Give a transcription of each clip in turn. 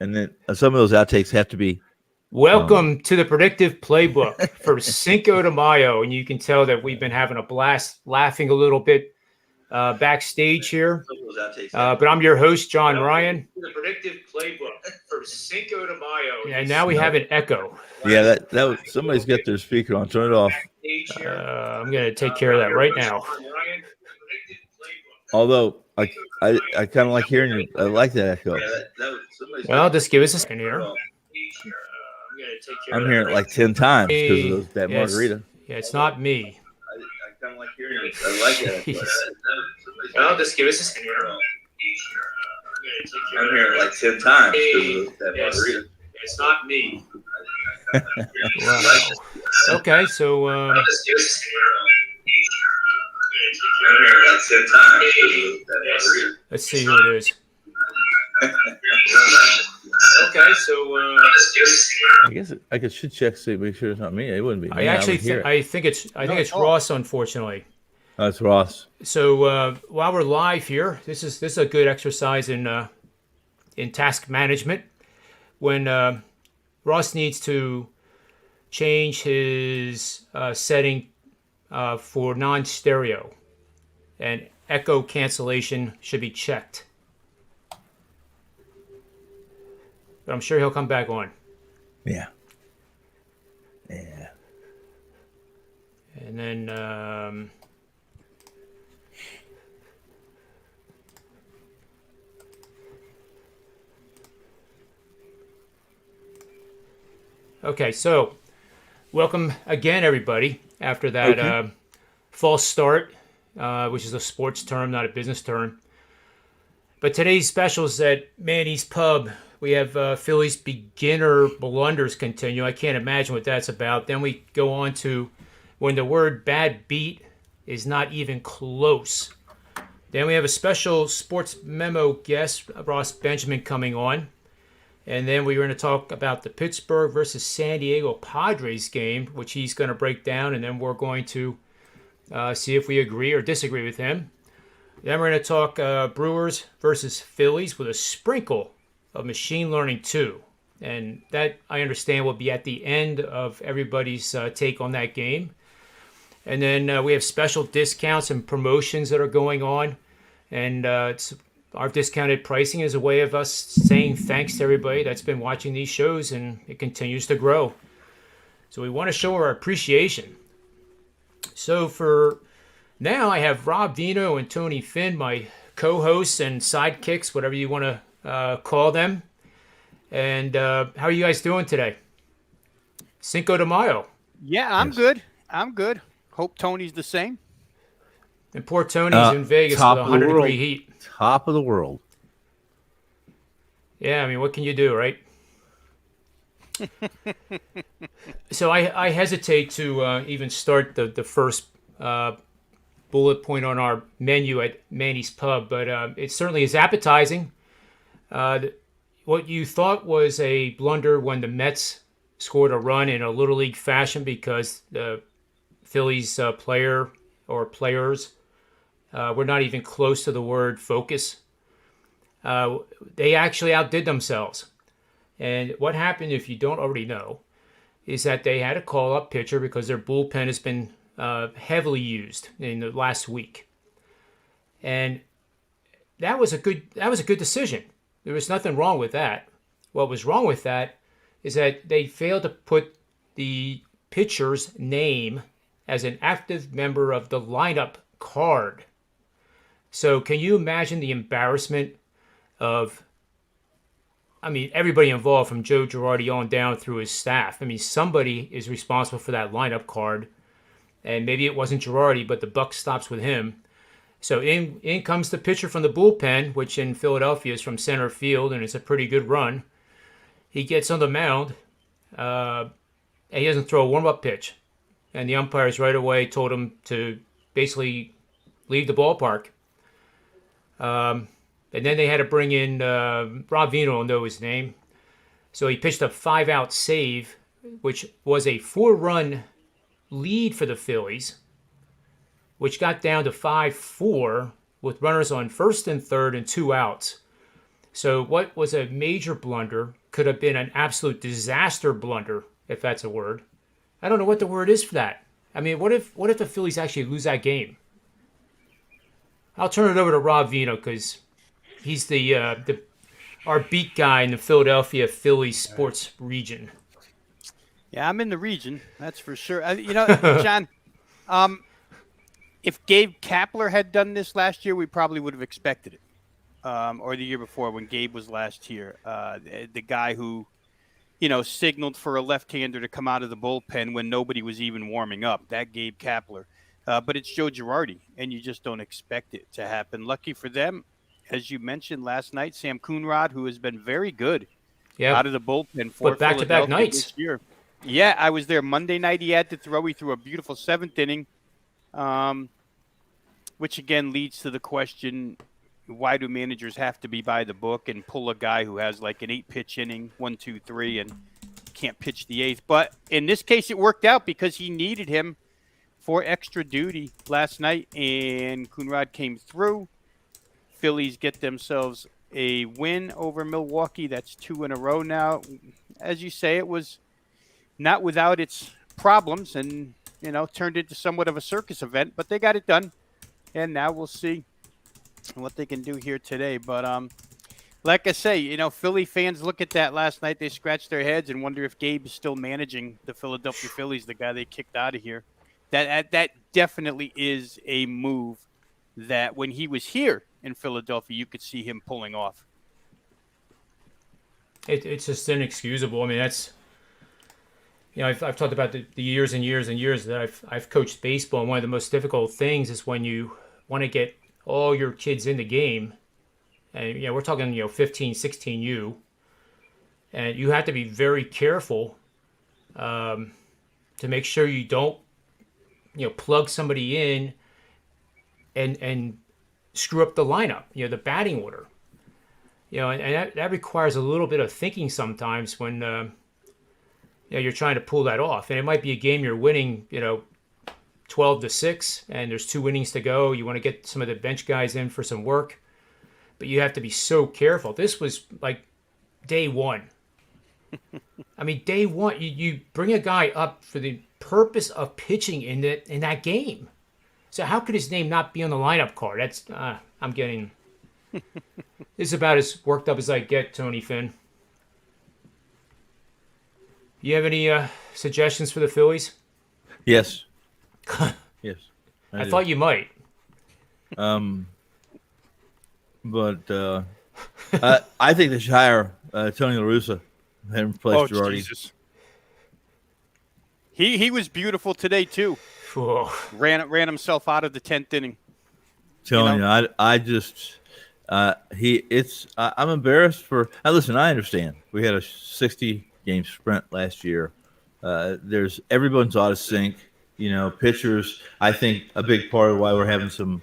And then some of those outtakes have to be. Welcome to the Predictive Playbook for Cinco de Mayo. And you can tell that we've been having a blast, laughing a little bit backstage here. But I'm your host, John Ryan. The Predictive Playbook for Cinco de Mayo. And now we have an echo. Yeah, that was, somebody's got their speaker on. Turn it off. I'm going to take care of that right now. Although I kind of like hearing you. I like that echo. Well, just give us a second here. I'm hearing it like 10 times because of that margarita. Yeah, it's not me. I kind of like hearing it. I like that. Well, just give us a second here. I'm hearing it like 10 times because of that margarita. It's not me. Wow. Okay, so let's see who it is. Okay, so I guess I should check to make sure it's not me. It wouldn't be me. I think it's Ross, unfortunately. That's Ross. So while we're live here, this is a good exercise in task management. When Ross needs to change his setting for non-stereo, and echo cancellation should be checked. But I'm sure he'll come back on. Yeah. And then okay, so welcome again, everybody, after that false start, which is a sports term, not a business term. But today's special is at Manny's Pub. We have Phillies beginner blunders continue. I can't imagine what that's about. Then we go on to when the word bad beat is not even close. Then we have a special sports memo guest, Ross Benjamin, coming on. And then we're going to talk about the Pittsburgh versus San Diego Padres game, which he's going to break down. And then we're going to see if we agree or disagree with him. Then we're going to talk Brewers versus Phillies with a sprinkle of machine learning too. And that, I understand, will be at the end of everybody's take on that game. And then we have special discounts and promotions that are going on. And our discounted pricing is a way of us saying thanks to everybody that's been watching these shows, and it continues to grow. So we want to show our appreciation. So for now, I have Rob Vino and Tony Finn, my co-hosts and sidekicks, whatever you want to call them. And how are you guys doing today? Cinco de Mayo. Yeah, I'm good. Hope Tony's the same. And poor Tony's in Vegas with 100-degree heat. Top of the world. Yeah, I mean, what can you do, right? So I hesitate to even start the first bullet point on our menu at Manny's Pub, but it certainly is appetizing. What you thought was a blunder when the Mets scored a run in a Little League fashion because the Phillies player or players were not even close to the word focus. They actually outdid themselves. And what happened, if you don't already know, is that they had a call-up pitcher because their bullpen has been heavily used in the last week. And that was a good decision. There was nothing wrong with that. What was wrong with that is that they failed to put the pitcher's name as an active member of the lineup card. So can you imagine the embarrassment of, I mean, everybody involved from Joe Girardi on down through his staff. I mean, somebody is responsible for that lineup card. And maybe it wasn't Girardi, but the buck stops with him. So in comes the pitcher from the bullpen, which in Philadelphia is from center field, and it's a pretty good run. He gets on the mound, and he doesn't throw a warm-up pitch. And the umpires right away told him to basically leave the ballpark. And then they had to bring in Rob Vino, I'll know his name. So he pitched a 5-out save, which was a 4-run lead for the Phillies, which got down to 5-4 with runners on first and third and 2 outs. So what was a major blunder could have been an absolute disaster blunder, if that's a word. I don't know what the word is for that. I mean, what if the Phillies actually lose that game? I'll turn it over to Rob Vino because he's the our beat guy in the Philadelphia Phillies sports region. Yeah, I'm in the region. That's for sure. John, if Gabe Kapler had done this last year, we probably would have expected it. Or the year before when Gabe was last here. The guy who, signaled for a left-hander to come out of the bullpen when nobody was even warming up. That Gabe Kapler. But it's Joe Girardi, and you just don't expect it to happen. Lucky for them, as you mentioned last night, Sam Coonrod, who has been very good out of the bullpen for but back-to-back nights this year. Yeah, I was there Monday night. He had to throw. He threw a beautiful seventh inning, which again leads to the question, why do managers have to be by the book and pull a guy who has like an 8-pitch inning, 1, 2, 3, and can't pitch the 8th? But in this case, it worked out because he needed him for extra duty last night, and Coonrod came through. Phillies get themselves a win over Milwaukee. That's 2 in a row now. As you say, it was not without its problems and, turned into somewhat of a circus event, but they got it done. And now we'll see what they can do here today. But like I say, Philly fans look at that last night. They scratch their heads and wonder if Gabe is still managing the Philadelphia Phillies, the guy they kicked out of here. That definitely is a move that when he was here in Philadelphia, you could see him pulling off. It's just inexcusable. I mean, that's, I've talked about the years and years and years that I've coached baseball, and one of the most difficult things is when you want to get all your kids in the game, and we're talking 15, 16U, and you have to be very careful to make sure you don't plug somebody in and screw up the lineup, the batting order, and that requires a little bit of thinking sometimes when you're trying to pull that off. And it might be a game you're winning 12-6, and there's 2 innings to go. You want to get some of the bench guys in for some work, but you have to be so careful. This was like day one. I mean, day one, you bring a guy up for the purpose of pitching in that game. So how could his name not be on the lineup card? That's I'm getting. This is about as worked up as I get, Tony Finn. You have any suggestions for the Phillies? Yes. Yes. I thought you might. But I think they should hire Tony La Russa and replace Girardi. Jesus. He was beautiful today too. Whoa. Ran himself out of the 10th inning. Telling you, I just I'm embarrassed for. Now listen, I understand. We had a 60-game sprint last year. There's everyone's out of sync. Pitchers. I think a big part of why we're having some,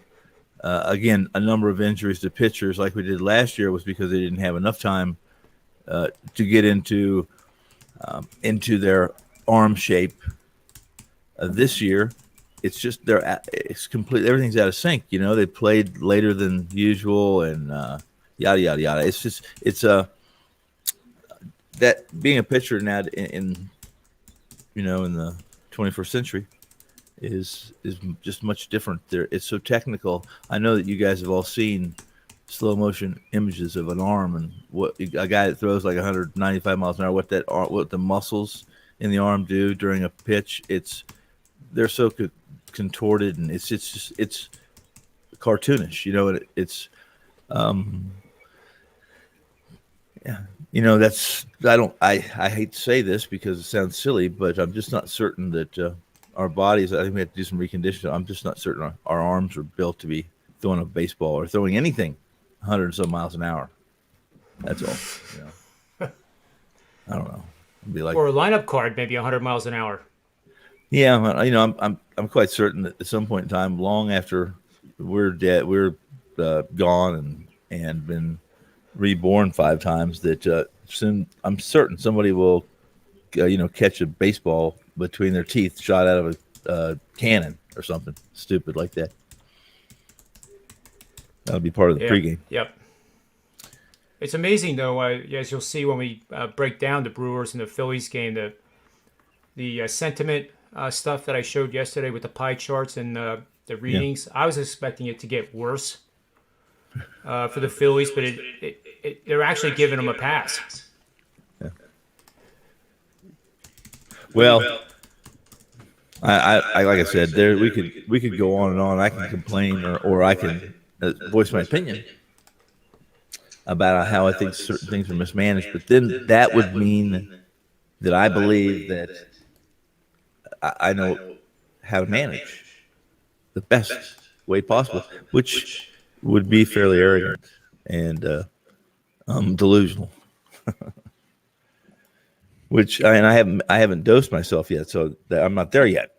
again, a number of injuries to pitchers like we did last year was because they didn't have enough time to get into their arm shape. This year, it's just it's complete. Everything's out of sync. They played later than usual, and yada yada yada. It's that being a pitcher now in the 21st century is just much different. It's so technical. I know that you guys have all seen slow motion images of an arm and what a guy that throws like 195 miles an hour, what the muscles in the arm do during a pitch. They're so contorted, and it's cartoonish, and it's yeah, that's I hate to say this because it sounds silly, but I'm just not certain that our bodies. I think we have to do some reconditioning. I'm just not certain our arms are built to be throwing a baseball or throwing anything 100 and some miles an hour. That's all. I don't know. It'd be like, or a lineup card, maybe 100 miles an hour. Yeah, I'm quite certain that at some point in time, long after we're dead, we're gone and been reborn 5 times, that soon I'm certain somebody will, catch a baseball between their teeth, shot out of a cannon or something stupid like that. That'll be part of the pregame. Yep. It's amazing, though, as you'll see when we break down the Brewers and the Phillies game, the sentiment stuff that I showed yesterday with the pie charts and the readings. I was expecting it to get worse for the Phillies, but they're actually giving them a pass. Yeah. Well, I like I said, there we could go on and on. I can complain or I can voice my opinion about how I think certain things are mismanaged, but then that would mean that I believe that I know how to manage the best way possible, which would be fairly arrogant and delusional. Which I haven't dosed myself yet, so I'm not there yet.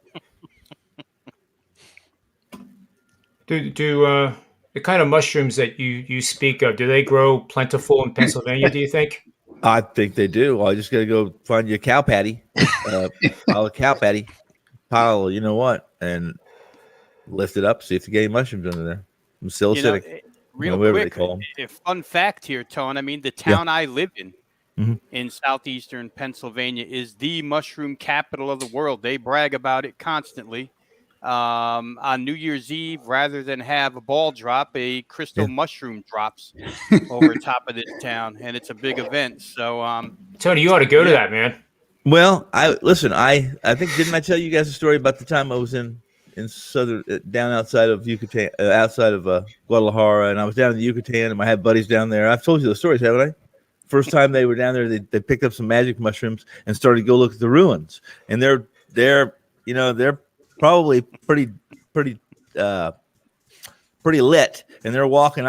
Do the kind of mushrooms that you speak of, do they grow plentiful in Pennsylvania, do you think? I think they do. Well, I just got to go find you a cow patty, pile of cow patty, pile, you know what, and lift it up, see if you get any mushrooms under there. Some psilocybin, real whatever quick, they call them. a fun fact here, Tone. I mean, the town I live in southeastern Pennsylvania is the mushroom capital of the world. They brag about it constantly. On New Year's Eve, rather than have a ball drop, a crystal mushroom drops over top of this town, and it's a big event. So, Tony, you ought to go to that, man. Well, I think didn't I tell you guys a story about the time I was in southern down outside of Yucatan, outside of Guadalajara, and I was down in the Yucatan, and I had buddies down there. I've told you those stories, haven't I? First time they were down there, they picked up some magic mushrooms and started to go look at the ruins, and they're probably pretty lit, and they're walking.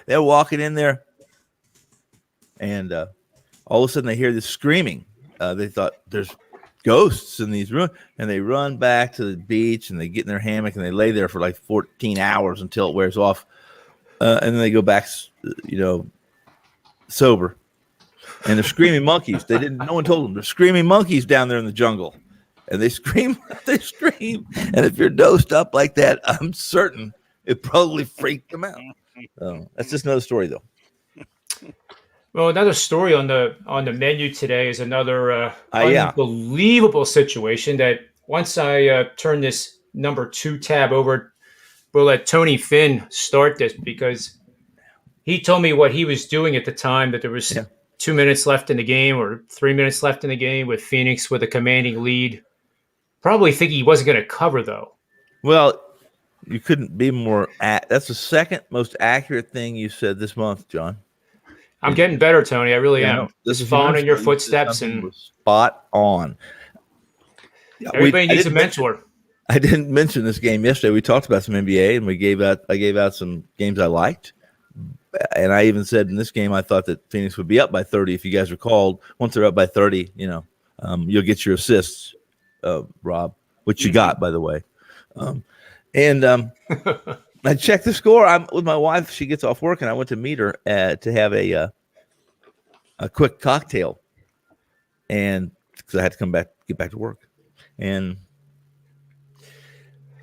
They're walking in there, and all of a sudden they hear this screaming. They thought there's ghosts in these ruins, and they run back to the beach and they get in their hammock and they lay there for like 14 hours until it wears off, and then they go back, sober. And they're screaming monkeys. No one told them. They're screaming monkeys down there in the jungle. And they scream. And if you're dosed up like that, I'm certain it probably freaked them out. That's just another story, though. Well, another story on the menu today is another unbelievable situation that once I turn this number 2 tab over, we'll let Tony Finn start this because he told me what he was doing at the time, that there was 2 minutes left in the game or 3 minutes left in the game with Phoenix with a commanding lead. Probably thinking he wasn't going to cover, though. Well, you couldn't be more. That's the second most accurate thing you said this month, John. I'm getting better, Tony. I really am. This is following in your footsteps and spot on. Everybody needs a mentor. I didn't mention this game yesterday. We talked about some NBA, and I gave out some games I liked. And I even said in this game I thought that Phoenix would be up by 30. If you guys recalled, once they're up by 30, you'll get your assists, Rob, which you got, by the way. I checked the score. I'm with my wife. She gets off work, and I went to meet her to have a quick cocktail, and because I had to get back to work, and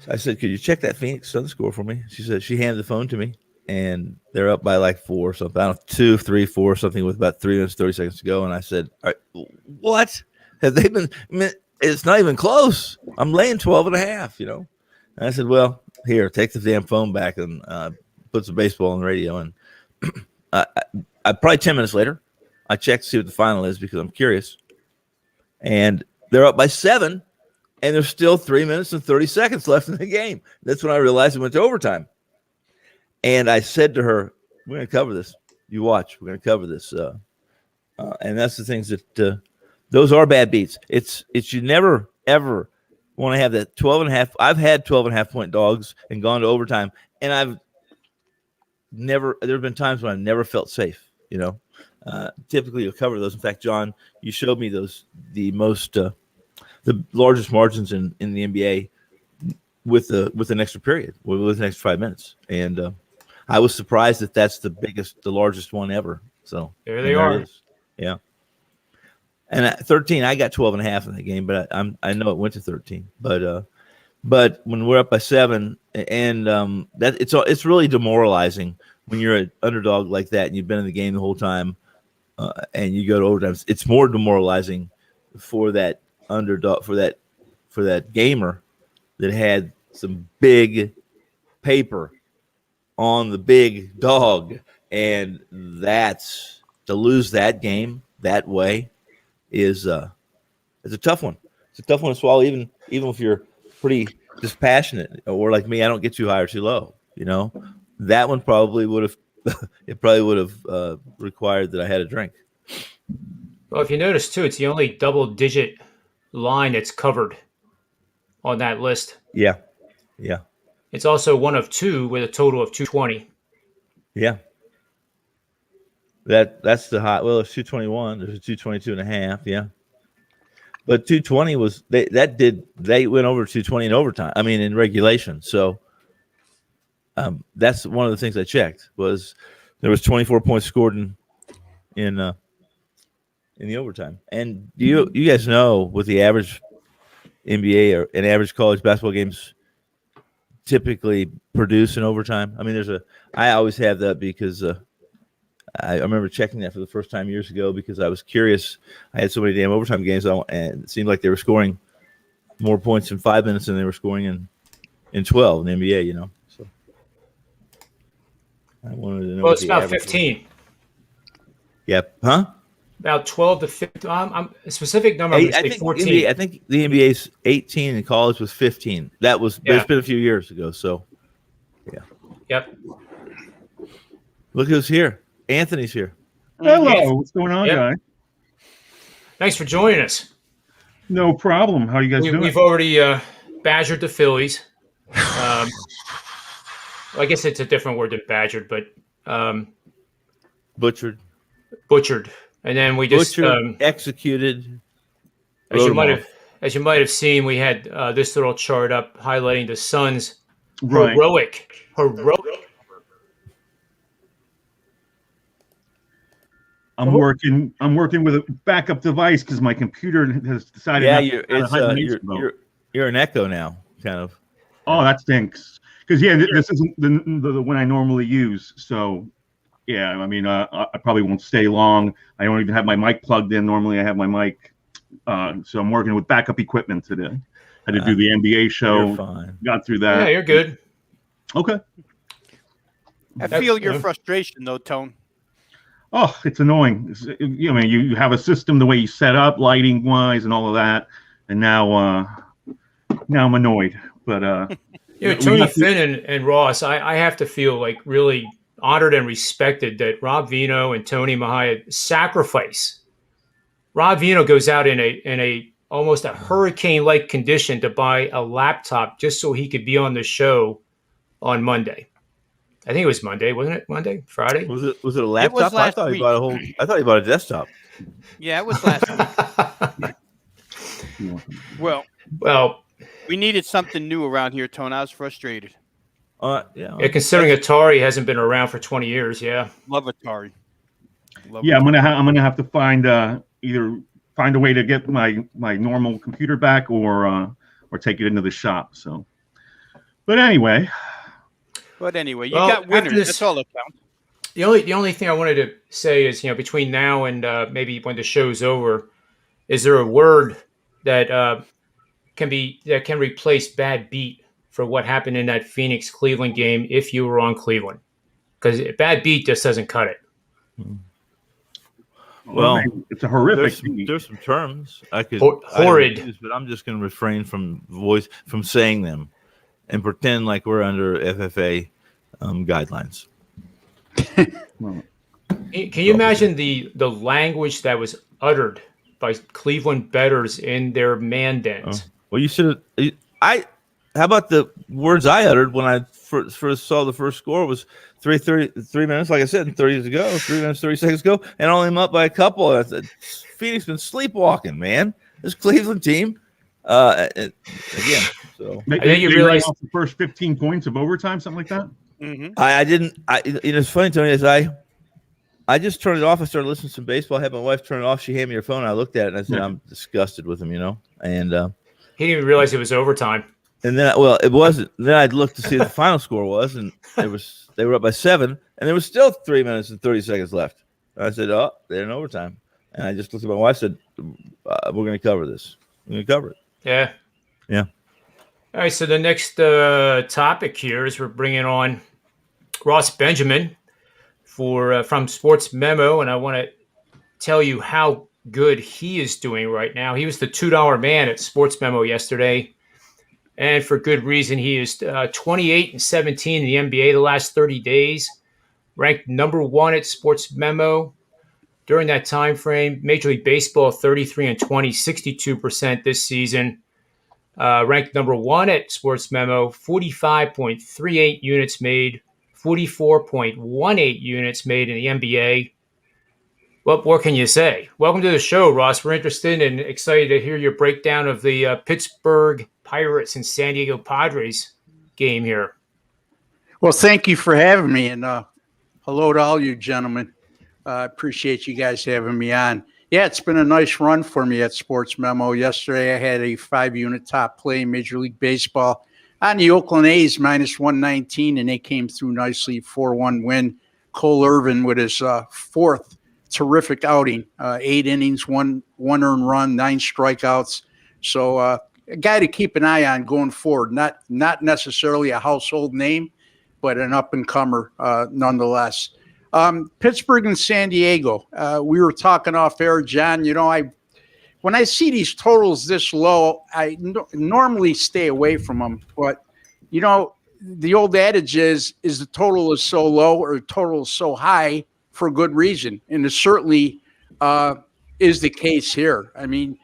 so I said, "Could you check that Phoenix Suns score for me?" She said she handed the phone to me, and they're up by like 4 or something. I don't know, 2, 3, 4 something with about 3 minutes 30 seconds to go, and I said, "All right, what have they been? It's not even close. I'm laying 12.5. And I said, well, here, take the damn phone back and put some baseball on the radio. And I probably 10 minutes later, I checked to see what the final is because I'm curious. And they're up by 7, and there's still 3 minutes and 30 seconds left in the game. That's when I realized it went to overtime. And I said to her, we're going to cover this. You watch. We're going to cover this. And that's the things that those are bad beats. It's you never, ever want to have that 12.5. I've had 12.5 point dogs and gone to overtime, and there have been times when I've never felt safe. Typically you'll cover those. In fact, John, you showed me the largest margins in the NBA with an extra period, with an extra 5 minutes, and I was surprised that that's the largest one ever. So there they are. Yeah. And at 13, I got 12.5 in the game, but I know it went to 13. But when we're up by 7, and that it's really demoralizing when you're an underdog like that and you've been in the game the whole time, and you go to overtime, it's more demoralizing for that underdog, for that gamer that had some big paper on the big dog, and that's to lose that game that way is it's a tough one. It's a tough one to swallow, even if you're pretty dispassionate, or like me, I don't get too high or too low. That one probably would have it probably would have required that I had a drink. Well, if you notice too, it's the only double-digit line that's covered on that list. Yeah. It's also one of two with a total of 220. Yeah. That's the high. Well, it's 221. There's a 222.5. Yeah. But 220 was they went over 220 in overtime. I mean, in regulation. So that's one of the things I checked was there was 24 points scored in the overtime. And you guys know what the average NBA or an average college basketball games typically produce in overtime. I mean, I always have that because I remember checking that for the first time years ago because I was curious. I had so many damn overtime games, and it seemed like they were scoring more points in 5 minutes than they were scoring in 12 in the NBA. So I wanted to know. Well, it's about 15. Was. Yep. Huh? About 12 to 15. A specific number. I think 14. I think the NBA's 18 and college was 15. That was. Yeah. It's been a few years ago. So, yeah. Yep. Look who's here. Anthony's here. Hello. What's going on, guys? Thanks for joining us. No problem. How are you guys doing? We've already badgered the Phillies. I guess it's a different word than badgered, but butchered. And then we just executed. As you might have seen, we had this little chart up highlighting the Suns' heroic. I'm working with a backup device because my computer has decided. Yeah, you're an echo now, kind of. Oh, that stinks. Because this isn't the one I normally use. So, yeah, I mean, I probably won't stay long. I don't even have my mic plugged in. Normally, I have my mic. So I'm working with backup equipment today. Had to do the NBA show. You're fine. Got through that. Yeah, you're good. Okay. I feel your frustration, though, Tone. Oh, it's annoying. You have a system the way you set up, lighting wise, and all of that, and now I'm annoyed. But Tony Finn and Ross, I have to feel like really honored and respected that Rob Vino and Tony Mahia sacrifice. Rob Vino goes out in a almost a hurricane-like condition to buy a laptop just so he could be on the show on Monday. I think it was Monday, wasn't it? Monday, Friday? Was it a laptop? I thought he bought a desktop. Yeah, it was last week. Well, we needed something new around here, Tone. I was frustrated. Yeah, considering Atari hasn't been around for 20 years, yeah. Love Atari. I'm gonna have to find either find a way to get my normal computer back or take it into the shop. So, but anyway. You got winners. That's all that counts. The only thing I wanted to say is, between now and maybe when the show's over, is there a word that can replace bad beat for what happened in that Phoenix-Cleveland game if you were on Cleveland? Because bad beat just doesn't cut it. Well, it's a horrific. There's some terms I could horrid, use, but I'm just going to refrain from saying them and pretend like we're under FFA guidelines. Can you imagine the language that was uttered by Cleveland bettors in their man dens? Well, you should have. How about the words I uttered when I first saw the first score was 3 minutes, like I said, and 30 to go, 3 minutes, 30 seconds ago, and only I'm up by a couple. I said, Phoenix been sleepwalking, man. This Cleveland team, again. So I think you realize the first 15 points of overtime, something like that. Mm-hmm. I didn't. It's funny, Tony. As I just turned it off. I started listening to some baseball. I had my wife turn it off. She handed me her phone. I looked at it and I said, "I'm disgusted with him," And he didn't even realize it was overtime. And then, it wasn't. Then I looked to see what the final score was, and they were up by 7. and there was still 3 minutes and 30 seconds left. I said, "Oh, they're in overtime," and I just looked at my wife. and Said, "We're going to cover this. We're going to cover it." Yeah. Yeah. All right. So the next topic here is we're bringing on Ross Benjamin from Sports Memo, and I want to tell you how good he is doing right now. He was the $2 man at Sports Memo yesterday, and for good reason. He is 28-17 in the NBA the last 30 days, ranked number 1 at Sports Memo during that time frame. Major League Baseball 33-20, 62% this season. Ranked number 1 at Sports Memo, 45.38 units made, 44.18 units made in the NBA. What more can you say? Welcome to the show, Ross. We're interested and excited to hear your breakdown of the Pittsburgh Pirates and San Diego Padres game here. Well, thank you for having me, and hello to all you gentlemen. I appreciate you guys having me on. Yeah, it's been a nice run for me at Sports Memo. Yesterday, I had a 5-unit top play in Major League Baseball on the Oakland A's -119, and they came through nicely, 4-1 win. Cole Irvin with his fourth terrific outing, 8 innings, one earned run, 9 strikeouts. So a guy to keep an eye on going forward. Not necessarily a household name, but an up-and-comer nonetheless. Pittsburgh and San Diego. We were talking off air, John. When I see these totals this low, I normally stay away from them. But, the old adage is the total is so low or the total is so high for good reason. And it certainly is the case here. I mean,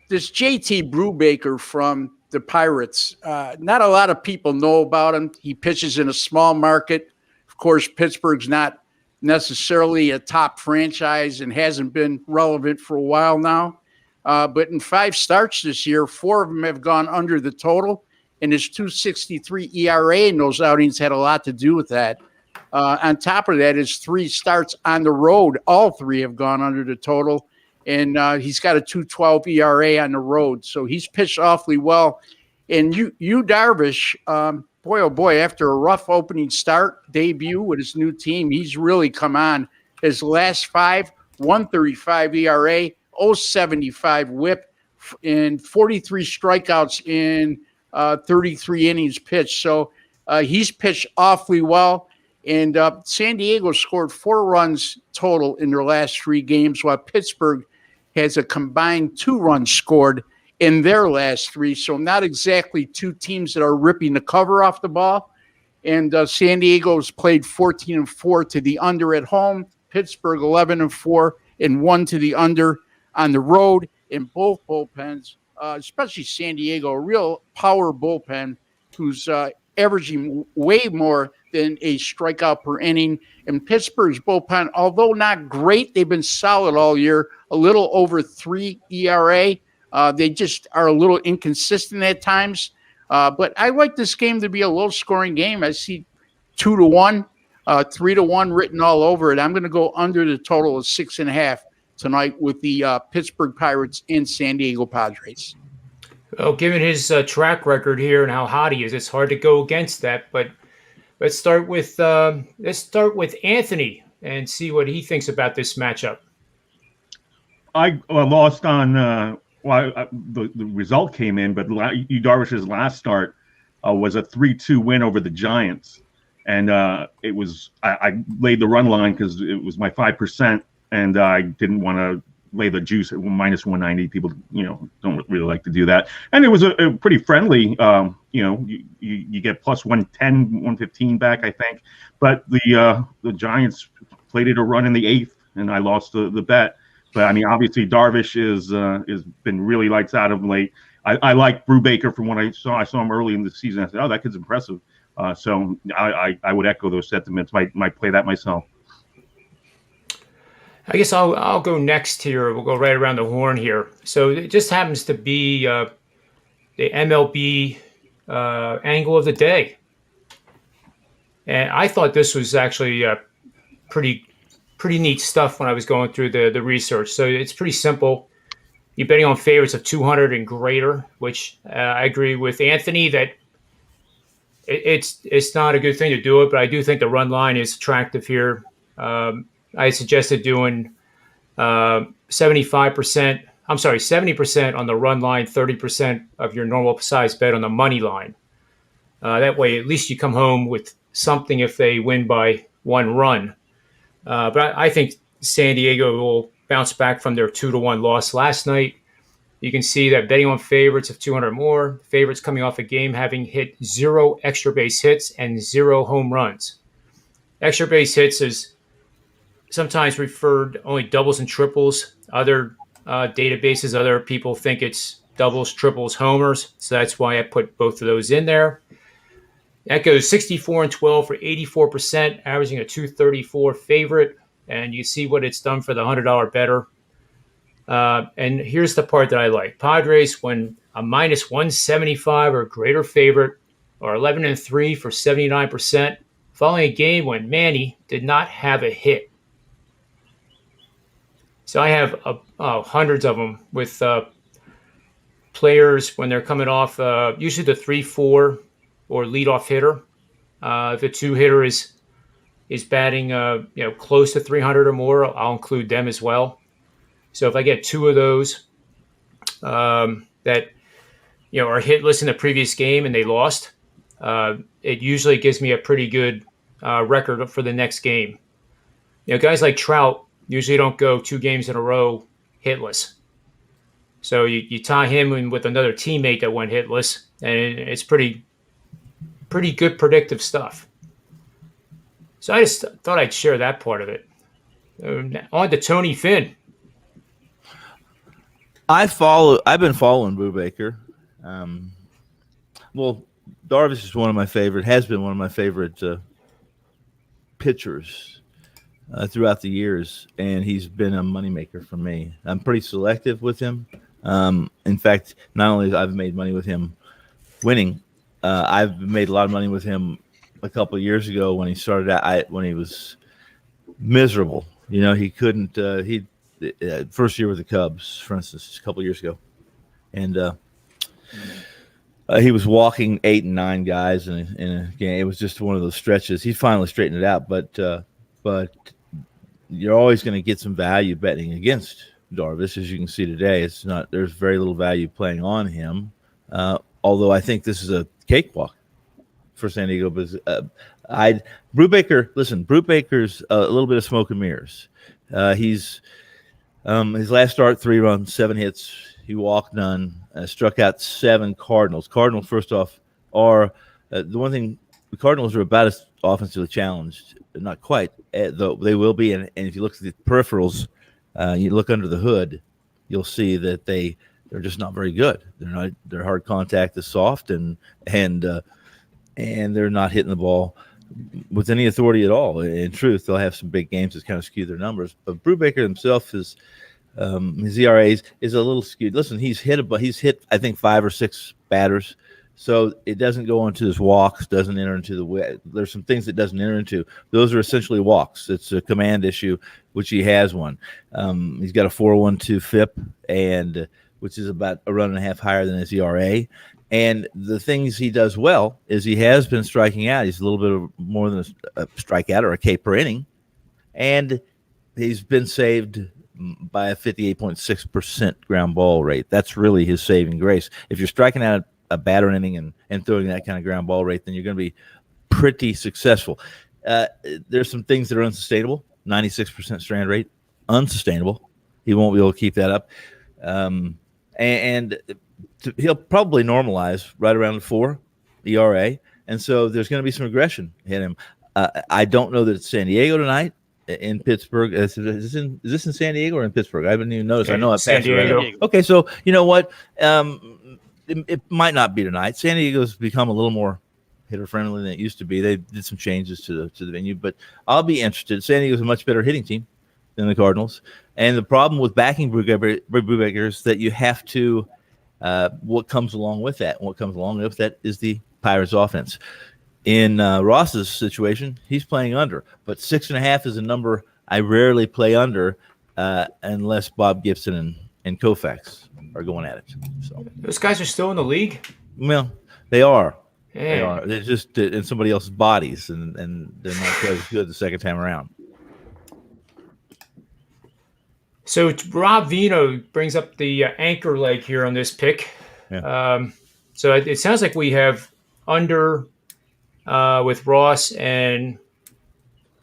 this JT Brubaker from the Pirates, not a lot of people know about him. He pitches in a small market. Of course, Pittsburgh's not necessarily a top franchise and hasn't been relevant for a while now. But in 5 starts this year, 4 of them have gone under the total, and his 2.63 ERA in those outings had a lot to do with that. On top of that, his 3 starts on the road, all 3 have gone under the total, and he's got a 2.12 ERA on the road. So he's pitched awfully well. And Yu Darvish, boy, oh boy, after a rough opening start debut with his new team, he's really come on. His last 5, 1.35 ERA, 0.75 WHIP, and 43 strikeouts in 33 innings pitched. So he's pitched awfully well. And San Diego scored 4 runs total in their last 3 games, while Pittsburgh has a combined 2 runs scored in their last 3. So not exactly 2 teams that are ripping the cover off the ball. And San Diego's played 14-4 to the under at home. Pittsburgh 11-4 and 1 to the under on the road. In both bullpens, especially San Diego, a real power bullpen who's averaging way more than a strikeout per inning. And Pittsburgh's bullpen, although not great, they've been solid all year, a little over 3 ERA. They just are a little inconsistent at times. But I like this game to be a low-scoring game. I see 2-1, 3-1 written all over it. I'm going to go under the total of 6.5 tonight with the Pittsburgh Pirates and San Diego Padres. Well, given his track record here and how hot he is, it's hard to go against that. But let's start with Anthony and see what he thinks about this matchup. I lost on the result came in, but Yu Darvish's last start was a 3-2 win over the Giants, and it was I laid the run line because it was my 5%, and I didn't want to lay the juice at -190. People, don't really like to do that, and it was a pretty friendly. You get plus 110, 115 back, I think, but the Giants played it a run in the 8th, and I lost the bet. But I mean, obviously, Darvish is been really lights out of late. I like Brubaker from what I saw. I saw him early in the season. I said, "Oh, that kid's impressive." So I would echo those sentiments. Might play that myself. I guess I'll go next here. We'll go right around the horn here. So it just happens to be the MLB angle of the day, and I thought this was actually pretty neat stuff when I was going through the research. So it's pretty simple. You're betting on favorites of 200 and greater, which I agree with Anthony that It's not a good thing to do it, but I do think the run line is attractive here. I suggested doing 75%. I'm sorry, 70% on the run line, 30% of your normal size bet on the money line. That way, at least you come home with something if they win by one run. But I think San Diego will bounce back from their 2-1 loss last night. You can see that betting on favorites of 200 more, favorites coming off a game having hit 0 extra base hits and 0 home runs. Extra base hits is sometimes referred only doubles and triples. Other databases, other people think it's doubles, triples, homers. So that's why I put both of those in there. That goes 64-12 for 84%, averaging a 234 favorite. And you see what it's done for the $100 better. And here's the part that I like. Padres, when a minus 175 or greater favorite, are 11-3 for 79%, following a game when Manny did not have a hit. So I have hundreds of them with players when they're coming off, usually the 3-4 or leadoff hitter. If a 2-hitter is batting close to 300 or more, I'll include them as well. So if I get 2 of those that are hitless in the previous game and they lost, it usually gives me a pretty good record for the next game. Guys like Trout usually don't go 2 games in a row hitless. So you tie him in with another teammate that went hitless, and it's pretty good predictive stuff. So I just thought I'd share that part of it. On to Tony Finn. I've been following Brubaker. Well, Darvish is one of my favorite, has been one of my favorite pitchers throughout the years, and he's been a moneymaker for me. I'm pretty selective with him. In fact, not only I've made money with him winning, I've made a lot of money with him a couple of years ago when he started out, when he was miserable. He couldn't. First year with the Cubs, for instance, a couple of years ago, and he was walking 8 and 9 guys in a game. It was just one of those stretches. He finally straightened it out, but you're always going to get some value betting against Darvish, as you can see today. There's very little value playing on him. Although I think this is a cakewalk for San Diego. But Brubaker's a little bit of smoke and mirrors. He's his last start, 3 runs, 7 hits. He walked none, struck out 7 Cardinals. Cardinals, first off, are the one thing. The Cardinals are about as offensively challenged, not quite, though they will be. And if you look at the peripherals, you look under the hood, you'll see that they're just not very good. Their hard contact is soft, and they're not hitting the ball with any authority at all. In truth, they'll have some big games that kind of skew their numbers. But Brubaker himself his ERAs is a little skewed. Listen, he's hit I think 5 or 6 batters, so it doesn't go into his walks. Doesn't enter into there's some things it doesn't enter into. Those are essentially walks. It's a command issue, which he has one. He's got a 4.12 FIP, and which is about a run and a half higher than his ERA. And the things he does well is he has been striking out. He's a little bit of more than a strikeout or a K per inning. And he's been saved by a 58.6% ground ball rate. That's really his saving grace. If you're striking out a batter inning and throwing that kind of ground ball rate, then you're going to be pretty successful. There's some things that are unsustainable. 96% strand rate, unsustainable. He won't be able to keep that up. He'll probably normalize right around the 4 ERA, and so there's going to be some aggression in him. I don't know that it's San Diego tonight in Pittsburgh. Is this in San Diego or in Pittsburgh? I haven't even noticed. I know I San passed it Diego. right. Okay, so you know what? It might not be tonight. San Diego's become a little more hitter friendly than it used to be. They did some changes to the venue, but I'll be interested. San Diego's a much better hitting team than the Cardinals, and the problem with backing Brubaker is that you have to. What comes along with that? What comes along with that is the Pirates' offense. In Ross's situation, he's playing under, but 6.5 is a number I rarely play under unless Bob Gibson and Koufax are going at it. So Those guys are still in the league? well, they are. They are. They're just in somebody else's bodies, and they're not quite as good the second time around. So Rob Vino brings up the anchor leg here on this pick. Yeah. So it sounds like we have under with Ross and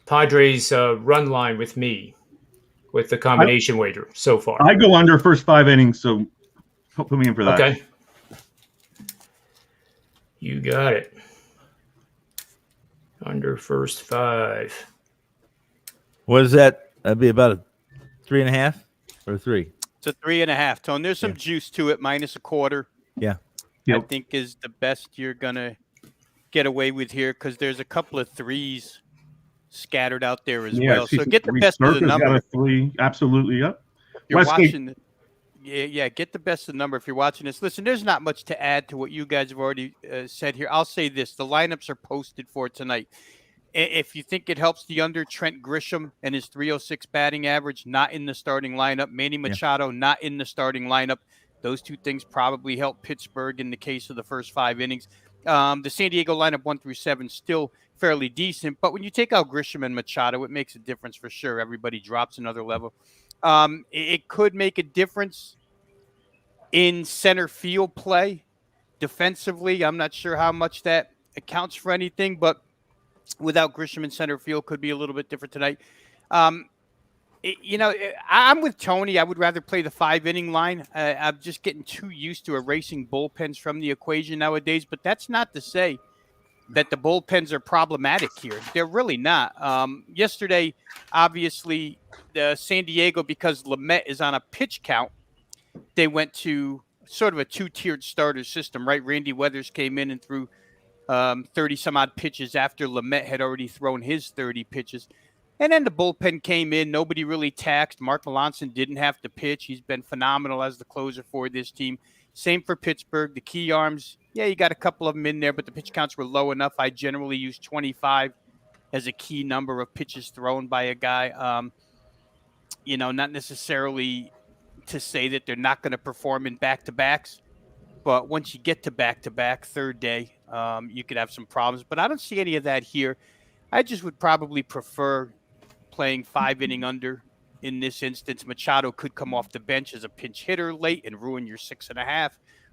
Padres run line with me with the combination wager so far. I go under first 5 innings, so put me in for that. Okay. You got it. Under first 5. What is that? That'd be about a 3.5 or 3. It's a 3.5, Tone. There's some juice to it, minus a quarter. Yeah. Yep. I think is the best you're gonna get away with here because there's a couple of 3s scattered out there as well. So get the best of the number. Got a 3. Absolutely. Yep. You're Westgate. watching. Yeah, get the best of the number if you're watching this. Listen, there's not much to add to what you guys have already said here. I'll say this. The lineups are posted for tonight. If you think it helps the under, Trent Grisham and his 306 batting average, not in the starting lineup. Manny Machado, not in the starting lineup. Those two things probably help Pittsburgh in the case of the first 5 innings. The San Diego lineup 1 through 7 still fairly decent. But when you take out Grisham and Machado, it makes a difference for sure. Everybody drops another level. It could make a difference in center field play. Defensively, I'm not sure how much that accounts for anything, but without Grisham in center field could be a little bit different tonight. I'm with Tony. I would rather play the 5-inning line. I'm just getting too used to erasing bullpens from the equation nowadays, but that's not to say that the bullpens are problematic here. They're really not. Yesterday, obviously, San Diego, because Lamet is on a pitch count, they went to sort of a 2-tiered starter system, right? Randy Weathers came in and threw 30-some-odd pitches after Lamet had already thrown his 30 pitches. And then the bullpen came in. Nobody really taxed. Mark Melanson didn't have to pitch. He's been phenomenal as the closer for this team. Same for Pittsburgh. The key arms, you got a couple of them in there, but the pitch counts were low enough. I generally use 25 as a key number of pitches thrown by a guy. Not necessarily to say that they're not going to perform in back-to-backs, but once you get to back-to-back, third day, you could have some problems. But I don't see any of that here. I just would probably prefer playing 5-inning under in this instance. Machado could come off the bench as a pinch hitter late and ruin your 6.5.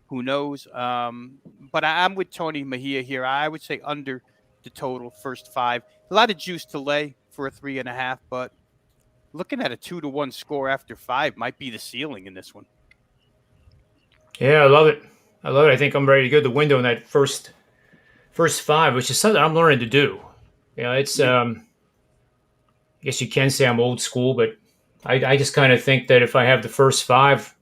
Who knows? But I'm with Tony Mejia here. I would say under the total first 5. A lot of juice to lay for a 3.5, but looking at a 2-1 score after 5 might be the ceiling in this one. Yeah, I love it. I think I'm ready to go to the window in that first 5, which is something I'm learning to do. It's I guess you can say I'm old school, but I just kind of think that if I have the first 5,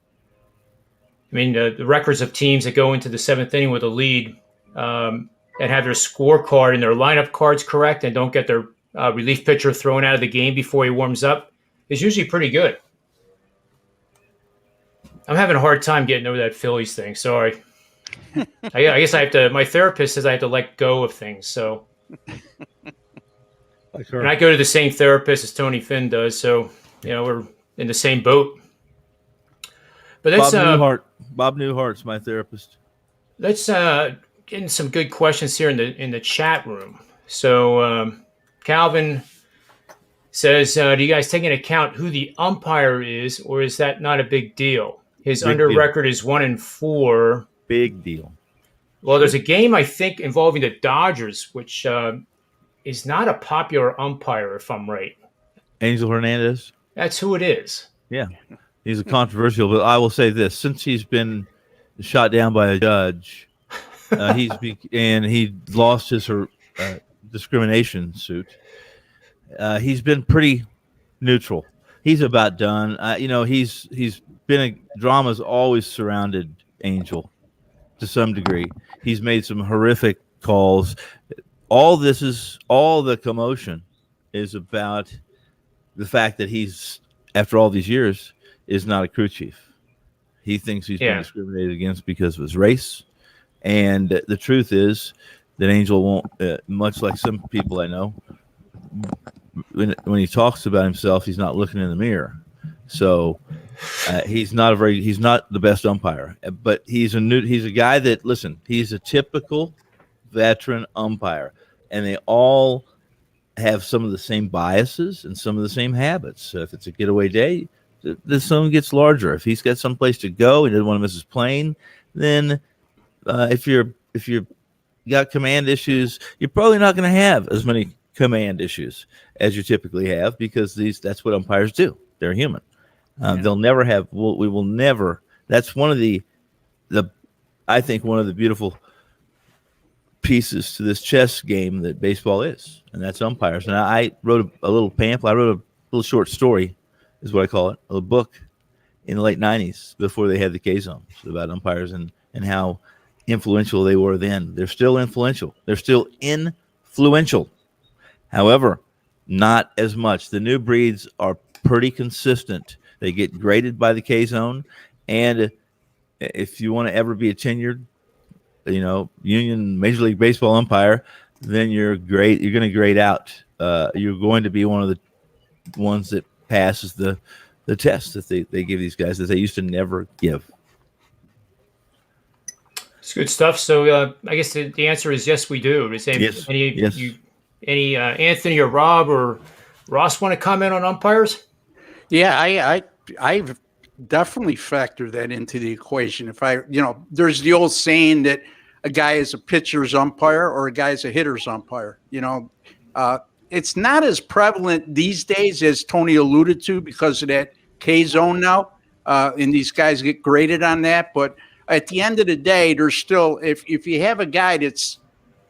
I mean, the records of teams that go into the 7th inning with a lead and have their scorecard and their lineup cards correct and don't get their relief pitcher thrown out of the game before he warms up is usually pretty good. I'm having a hard time getting over that Phillies thing. Sorry. I guess I have to. My therapist says I have to let go of things. So, and I go to the same therapist as Tony Finn does. So, we're in the same boat. But that's Bob Newhart's my therapist. Let's get in some good questions here in the chat room. So, Calvin says, "Do you guys take into account who the umpire is, or is that not a big deal? His Big under deal. record is 1-4." Big deal. Well, there's a game, I think, involving the Dodgers, which is not a popular umpire, if I'm right. Angel Hernandez. That's who it is. Yeah, he's a controversial, but I will say this: since he's been shot down by a judge, he lost his discrimination suit. He's been pretty neutral. He's about done. He's been drama's always surrounded Angel to some degree. He's made some horrific calls. All the commotion is about the fact that he's, after all these years, is not a crew chief. He thinks he's been discriminated against because of his race. And the truth is that Angel won't, much like some people I know, when he talks about himself, he's not looking in the mirror. So he's not the best umpire, but he's a guy that, listen, he's a typical veteran umpire, and they all have some of the same biases and some of the same habits. So if it's a getaway day, the zone gets larger. If he's got someplace to go, he doesn't want to miss his plane, then if you're got command issues, you're probably not going to have as many command issues as you typically have, because that's what umpires do. They're human. They'll never have. We will never. That's one of the I think one of the beautiful pieces to this chess game that baseball is, and that's umpires. And I wrote a little pamphlet. I wrote a little short story, is what I call it, a little book in the late '90s before they had the K zones, about umpires and how influential they were then. They're still influential. They're still influential. However, not as much. The new breeds are pretty consistent. They get graded by the K zone, and if you want to ever be a tenured, union Major League Baseball umpire, then you're great. You're going to grade out. You're going to be one of the ones that passes the test that they give these guys that they used to never give. It's good stuff. So I guess the answer is yes, we do. Yes. Any Anthony or Rob or Ross want to comment on umpires? Yeah, I've definitely factored that into the equation. If there's the old saying that a guy is a pitcher's umpire or a guy is a hitter's umpire. It's not as prevalent these days, as Tony alluded to, because of that K zone now, and these guys get graded on that. But at the end of the day, there's still, if you have a guy that's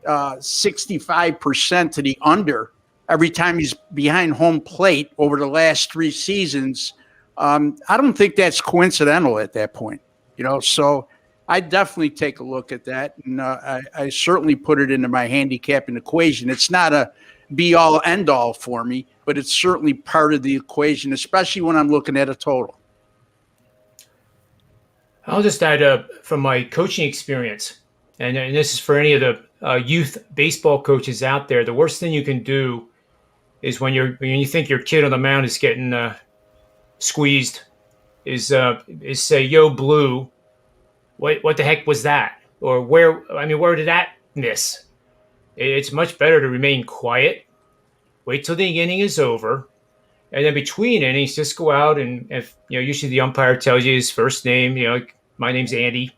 65% to the under every time he's behind home plate over the last 3 seasons, I don't think that's coincidental at that point. So I definitely take a look at that, and I certainly put it into my handicapping equation. It's not a be-all, end-all for me, but it's certainly part of the equation, especially when I'm looking at a total. I'll just add from my coaching experience, and this is for any of the youth baseball coaches out there. The worst thing you can do is when you think your kid on the mound is getting squeezed, is say, "Yo, Blue, what the heck was that?" Or where did that miss? It's much better to remain quiet, wait till the inning is over, and then between innings, just go out and if usually the umpire tells you his first name. My name's Andy,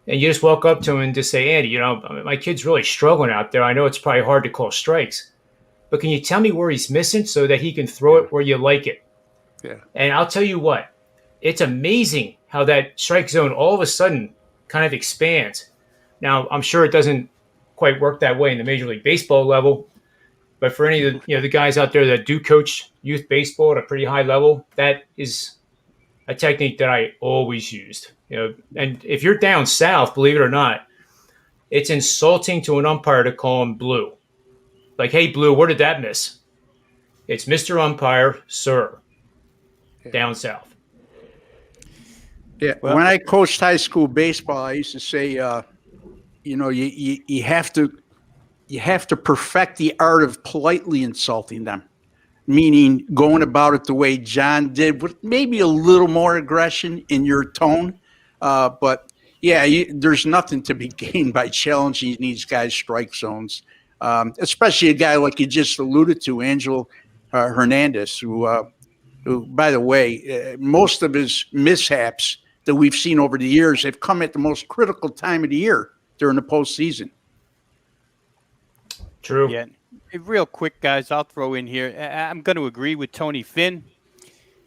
and you just walk up to him and just say, "Andy, my kid's really struggling out there. I know it's probably hard to call strikes, but can you tell me where he's missing so that he can throw it where you like it?" Yeah. And I'll tell you what, it's amazing how that strike zone all of a sudden kind of expands. Now, I'm sure it doesn't quite work that way in the Major League Baseball level, but for any of the guys out there that do coach youth baseball at a pretty high level, that is a technique that I always used. And if you're down south, believe it or not, it's insulting to an umpire to call him Blue. Like, "Hey, Blue, where did that miss?" It's Mr. Umpire, sir, down south. Yeah, when I coached high school baseball, I used to say, you have to perfect the art of politely insulting them, meaning going about it the way John did, with maybe a little more aggression in your tone. But yeah, there's nothing to be gained by challenging these guys' strike zones, especially a guy like you just alluded to, Angel Hernandez, who, by the way, most of his mishaps that we've seen over the years have come at the most critical time of the year during the postseason. True. Yeah. Real quick, guys, I'll throw in here. I'm going to agree with Tony Finn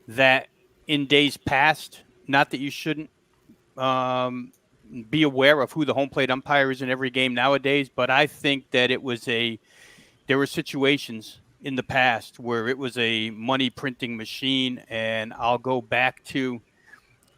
that in days past, not that you shouldn't be aware of who the home plate umpire is in every game nowadays, but I think that there were situations in the past where it was a money printing machine, and I'll go back to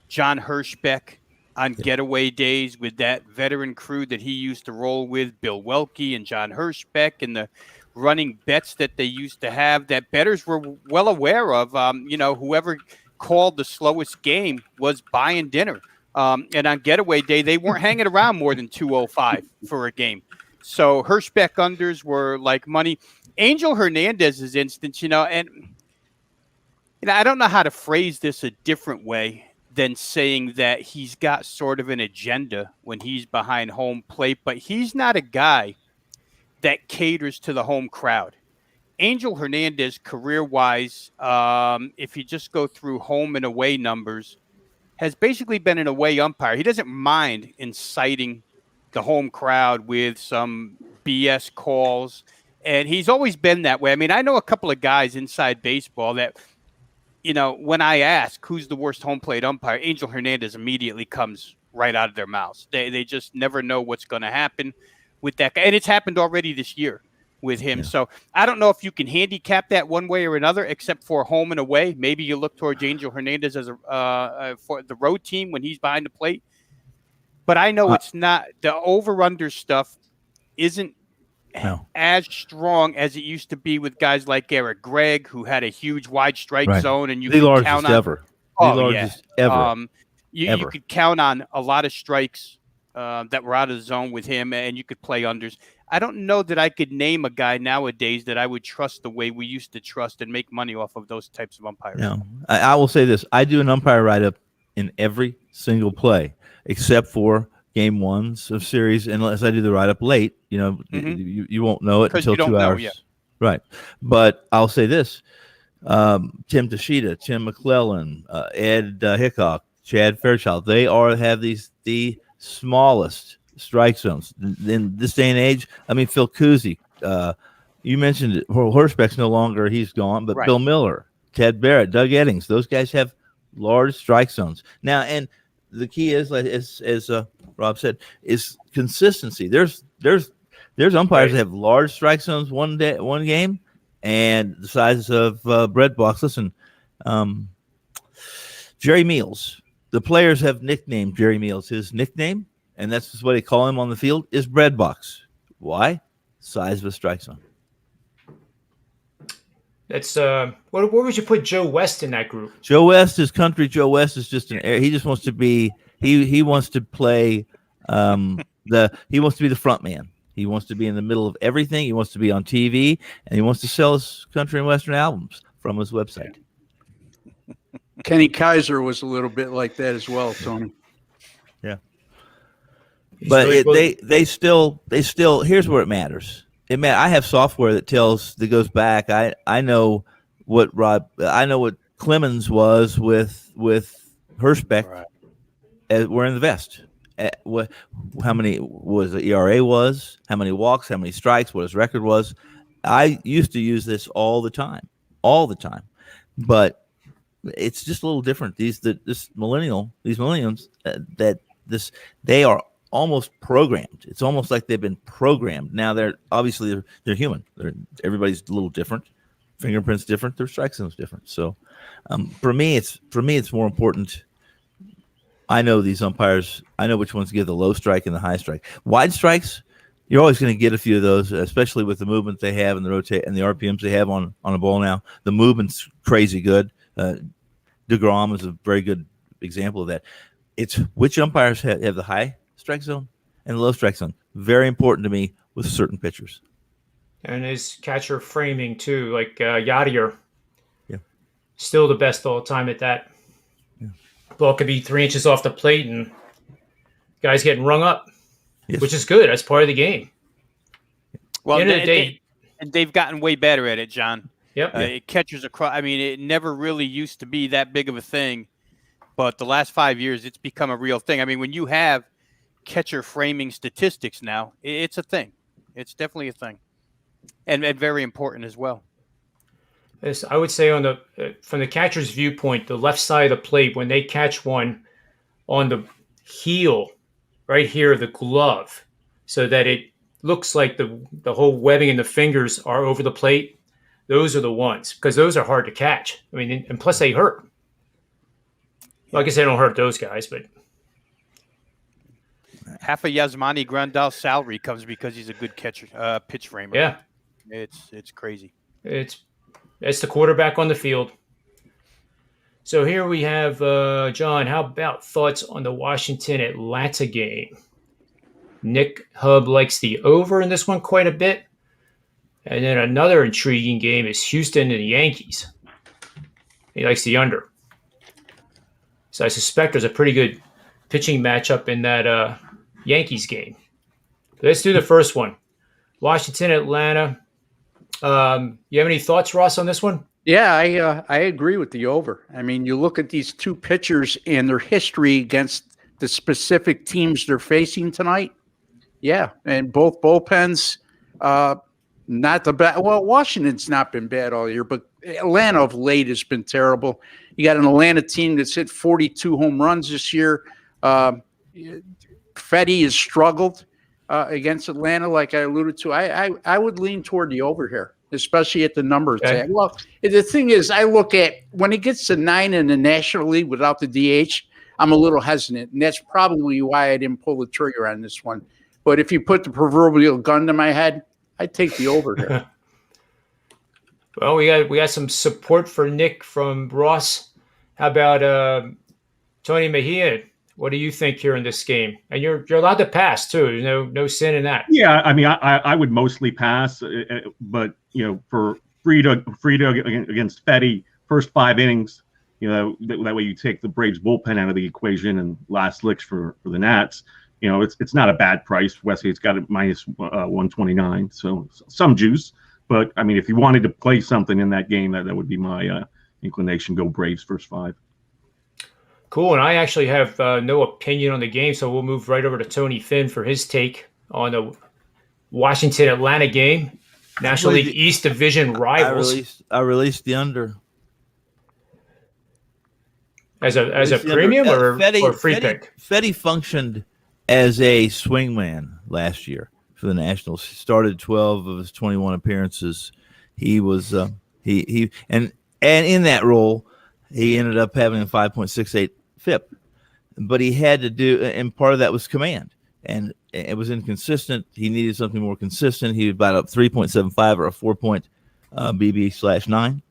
John Hirschbeck on getaway days with that veteran crew that he used to roll with, Bill Welke and John Hirschbeck, and the running bets that they used to have that bettors were well aware of. Whoever called the slowest game was buying dinner. And on getaway day, they weren't hanging around more than 205 for a game. So Hirschbeck unders were like money. Angel Hernandez's instance, and I don't know how to phrase this a different way than saying that he's got sort of an agenda when he's behind home plate, but he's not a guy that caters to the home crowd. Angel Hernandez, career-wise, if you just go through home and away numbers, has basically been an away umpire. He doesn't mind inciting the home crowd with some BS calls, and he's always been that way. I mean, I know a couple of guys inside baseball that, when I ask who's the worst home plate umpire, Angel Hernandez immediately comes right out of their mouths. They just never know what's going to happen with that guy, and it's happened already this year with him. Yeah. So I don't know if you can handicap that one way or another, except for home and away. Maybe you look towards Angel Hernandez as for the road team when he's behind the plate. But I know it's not the over-under stuff isn't as strong as it used to be with guys like Eric Gregg, who had a huge wide strike zone, and you the could largest count on ever. The largest ever. You could count on a lot of strikes that were out of the zone with him, and you could play unders. I don't know that I could name a guy nowadays that I would trust the way we used to trust and make money off of those types of umpires. No, I will say this. I do an umpire write-up in every single play, except for game ones of series, unless I do the write-up late. You won't know it until 2 hours. Right. But I'll say this. Tim Tashita, Tim McClellan, Ed Hickok, Chad Fairchild, they have the smallest strike zones in this day and age. I mean, Phil Cousy, you mentioned it. Horseback's no longer, he's gone, but Bill Miller, Ted Barrett, Doug Eddings, those guys have large strike zones now. And the key is, as Rob said, is consistency. There's umpires that have large strike zones one game, and the size of bread box. Listen, Jerry Meals. The players have nicknamed Jerry Meals. His nickname, and that's just what they call him on the field, is bread box. Why? Size of a strike zone. That's where would you put Joe West in that group? Joe West is country. Joe West is just he just wants to be he wants to play he wants to be the front man. He wants to be in the middle of everything. He wants to be on TV, and he wants to sell his country and western albums from his website. Kenny Kaiser was a little bit like that as well, Tony. Yeah. But they still here's where it matters. I have software that goes back. I know what Clemens was with Hirschbeck. Right. We're in the vest. How many was the ERA was? How many walks? How many strikes? What his record was? I used to use this all the time, but it's just a little different. These millennials they are almost programmed. It's almost like they've been programmed. Now they're human. Everybody's a little different. Fingerprints different. Their strike zones different. So for me, it's more important. I know these umpires. I know which ones give the low strike and the high strike. Wide strikes, you're always going to get a few of those, especially with the movement they have and the rotate and the RPMs they have on a ball now. The movement's crazy good. DeGrom is a very good example of that. It's which umpires have the high strike zone and the low strike zone. Very important to me with certain pitchers. And his catcher framing too, like Yadier. Yeah. Still the best all the time at that. Yeah. Ball could be 3 inches off the plate and guys getting rung up, yes. Which is good. That's part of the game. Well, at the end of the day, they've gotten way better at it, John. Yep. Catchers across. I mean, it never really used to be that big of a thing, but the last 5 years, it's become a real thing. I mean, when you have catcher framing statistics now, it's a thing. It's definitely a thing, and very important as well. Yes, I would say from the catcher's viewpoint, the left side of the plate, when they catch one on the heel, right here, the glove, so that it looks like the whole webbing in the fingers are over the plate. Those are the ones, because those are hard to catch. I mean, and plus they hurt. Well, I guess they don't hurt those guys, but half of Yasmani Grandal's salary comes because he's a good catcher, pitch framer. Yeah, it's crazy. It's the quarterback on the field. So here we have John. How about thoughts on the Washington-Atlanta game? Nick Hub likes the over in this one quite a bit. And then another intriguing game is Houston and the Yankees. He likes the under. So I suspect there's a pretty good pitching matchup in that Yankees game. Let's do the first one. Washington, Atlanta. You have any thoughts, Ross, on this one? Yeah, I agree with the over. I mean, you look at these two pitchers and their history against the specific teams they're facing tonight. Yeah, and both bullpens, not the bad. Well, Washington's not been bad all year, but Atlanta of late has been terrible. You got an Atlanta team that's hit 42 home runs this year. Fetty has struggled against Atlanta, like I alluded to. I would lean toward the over here, especially at the number tag. Well, the thing is, I look at when it gets to 9 in the National League without the DH, I'm a little hesitant, and that's probably why I didn't pull the trigger on this one. But if you put the proverbial gun to my head, I'd take the over here. Well, we got some support for Nick from Ross. How about Tony Mejia? What do you think here in this game? And you're allowed to pass too. There's no sin in that. Yeah, I mean, I would mostly pass, but for Frida against Fetty, first 5 innings, that way you take the Braves bullpen out of the equation and last licks for the Nats. It's not a bad price. Westgate's got it minus 129, so some juice. But I mean, if you wanted to play something in that game, that would be my inclination. Go Braves first 5. Cool. And I actually have no opinion on the game, so we'll move right over to Tony Finn for his take on the Washington Atlanta game. National League East Division rivals. I released the under. As a premium or free pick? Fetty functioned as a swingman last year for the Nationals. He started 12 of his 21 appearances. He was he and in that role, he ended up having a 5.68 FIP. But he had to do, and part of that was command. And it was inconsistent. He needed something more consistent. He was about a 3.75 or a 4-point BB/9.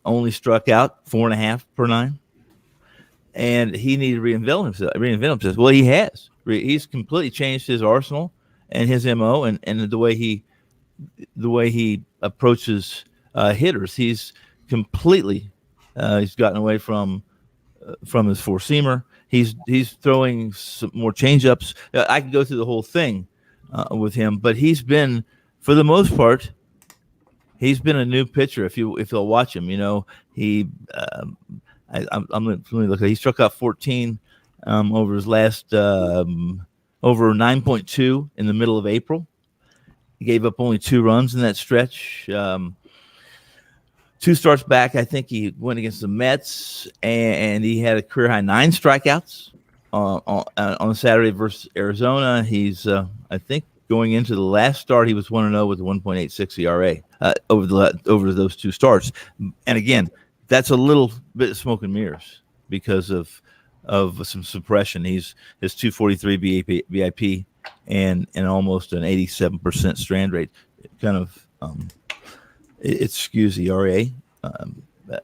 Only struck out 4.5 per 9. And he needed to reinvent himself. Well, he has. He's completely changed his arsenal and his MO and the way he approaches hitters. He's completely he's gotten away from his four-seamer. He's throwing some more changeups. I could go through the whole thing with him, but he's been, for the most part, he's been a new pitcher. If you'll watch him, he. I'm let me look. He struck out 14 over his last over 9.2 in the middle of April. He gave up only 2 runs in that stretch. 2 starts back, I think he went against the Mets, and he had a career high 9 strikeouts on Saturday versus Arizona. He's I think going into the last start, he was 1-0 with a 1.86 ERA over those 2 starts. And again, that's a little bit of smoke and mirrors because of some suppression. His 243 BIP and almost an 87% strand rate. It kind of it skews the ERA,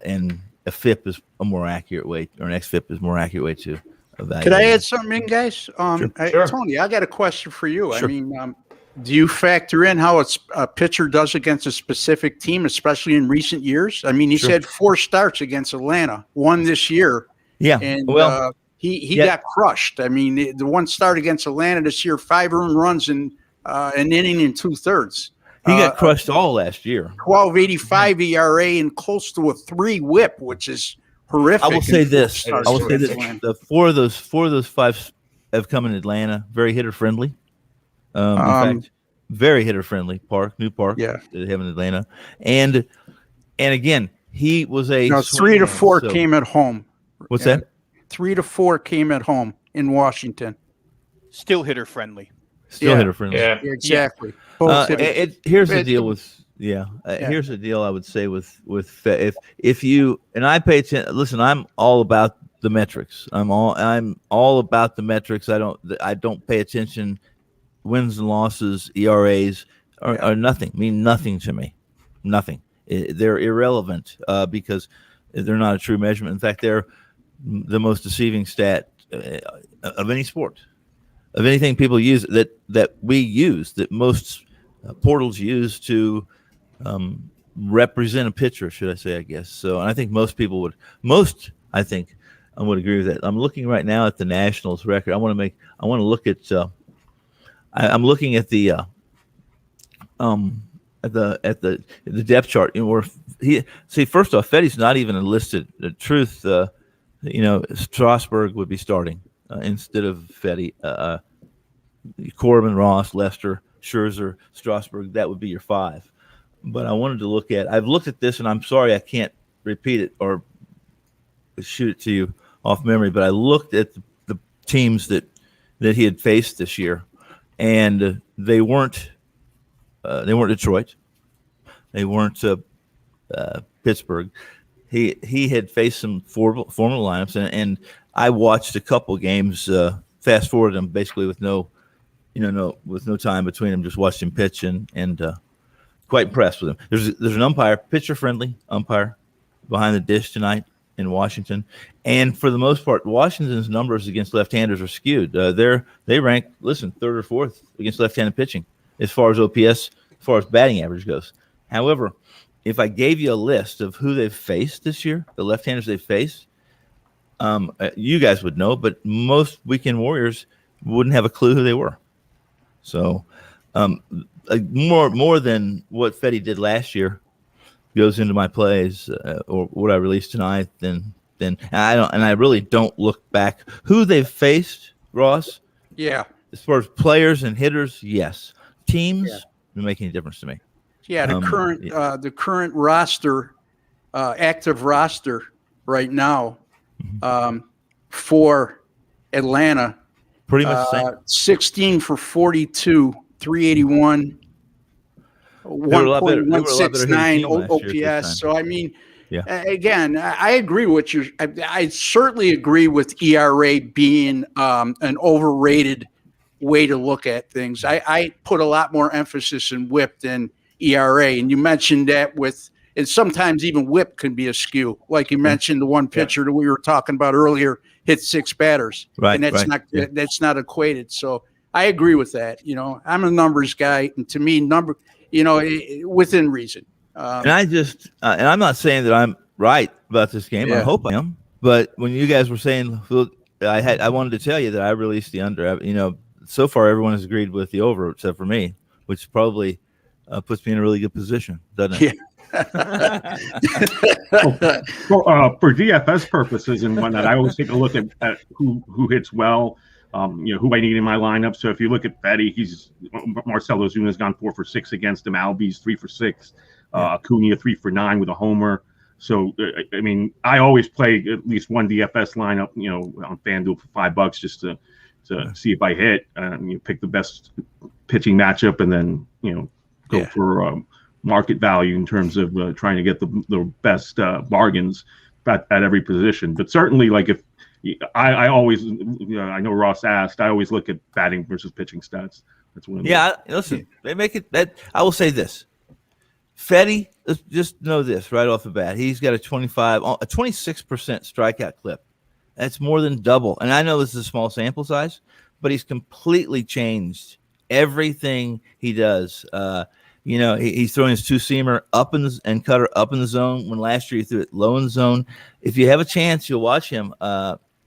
and a FIP is a more accurate way, or an XFIP is more accurate way to evaluate. Could I add something in, guys? Sure. Tony, I got a question for you. Sure. I mean, do you factor in how a pitcher does against a specific team, especially in recent years? I mean, he's had 4 starts against Atlanta, 1 this year. Yeah. And Well, he got crushed. I mean, the 1 start against Atlanta this year, 5 earned runs in an inning and 2/3. he got crushed all last year. 12.85 ERA and close to a 3 WHIP, which is horrific. I will say this. I will say this. The 4 of those 5 have come in Atlanta. Very hitter friendly. In fact, very hitter friendly new park. Yeah. They have in Atlanta, and again, he was a 3 to 4 so, came at home. What's that? 3 to 4 came at home in Washington. Still hitter friendly. Still Yeah. hitter friendly. Yeah. Exactly. Both hitters. Here's the deal with here's the deal I would say with if you, and I pay attention. Listen, I'm all about the metrics. I'm all about the metrics. I don't pay attention. Wins and losses, ERAs are nothing. Mean nothing to me. Nothing. They're irrelevant because they're not a true measurement. In fact, they're the most deceiving stat of any sport, of anything people use that we use, that most portals use to represent a pitcher, should I say, I guess. So, and I think most people would, I would agree with that. I'm looking right now at the Nationals record. I want to look at. I'm looking at the um at the depth chart. You know, where he see first off, Fetty's not even enlisted. The truth, Strasburg would be starting instead of Fetty. Corbin, Ross, Lester, Scherzer, Strasburg. That would be your five. But I wanted to look at. I've looked at this, and I'm sorry I can't repeat it or shoot it to you off memory. But I looked at the teams that he had faced this year, and they weren't Detroit, they weren't Pittsburgh. He had faced some formal lineups, and I watched a couple games. Fast forward them basically with no time between them. Just watched him pitch and quite impressed with him. There's an umpire, pitcher friendly umpire, behind the dish tonight in Washington, and for the most part, Washington's numbers against left-handers are skewed. They rank third or fourth against left-handed pitching as far as OPS, as far as batting average goes. However, if I gave you a list of who they've faced this year, the left-handers they've faced, you guys would know, but most weekend warriors wouldn't have a clue who they were. So, more than what Fetty did last year goes into my plays or what I released tonight. Then I really don't look back who they've faced. Ross, Yeah. as far as players and hitters, yes. Teams don't make any difference to me. Yeah, the current roster, active roster right now, for Atlanta, Pretty much the same. 16 for 42, 381, They were a lot better hitting 1.169 team last year at this time. OPS. So I mean, Yeah. again, I agree with you. I certainly agree with ERA being an overrated way to look at things. I put a lot more emphasis in WHIP than ERA, and you mentioned that and sometimes even WHIP can be a skew. Like you mentioned, the one pitcher that we were talking about earlier hit 6 batters, Right, and that's not equated. So I agree with that. I'm a numbers guy, and to me, within reason. And I'm not saying that I'm right about this game. I hope I am. But when you guys were saying, I wanted to tell you that I released the under. So far everyone has agreed with the over except for me, which probably puts me in a really good position, doesn't it? Yeah. For DFS purposes and whatnot, I always take a look at who hits well, who I need in my lineup. So if you look at Fetty, Marcell Ozuna's gone 4 for 6 against him. Albies 3 for 6. Acuna 3 for 9 with a homer. So I mean, I always play at least one DFS lineup, on FanDuel for $5 just to see if I hit. Pick the best pitching matchup and then go for market value in terms of trying to get the best bargains at every position. But certainly, like if I always, I know Ross asked, I always look at batting versus pitching stats. That's one of the Listen, they make it that I will say this. Fetty, just know this right off the bat. He's got a 26% strikeout clip. That's more than double. And I know this is a small sample size, but he's completely changed everything he does. He's throwing his 2-seamer and cutter up in the zone when last year he threw it low in the zone. If you have a chance, you'll watch him.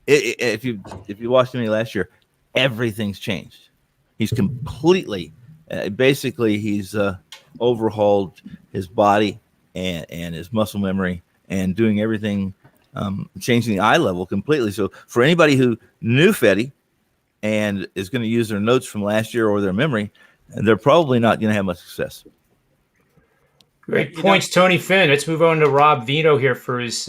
If you watched him last year, everything's changed. He's completely, basically, he's overhauled his body and his muscle memory and doing everything, changing the eye level completely. So for anybody who knew Fetty and is going to use their notes from last year or their memory, they're probably not going to have much success. Great points, Tony Finn. Let's move on to Rob Vino here for his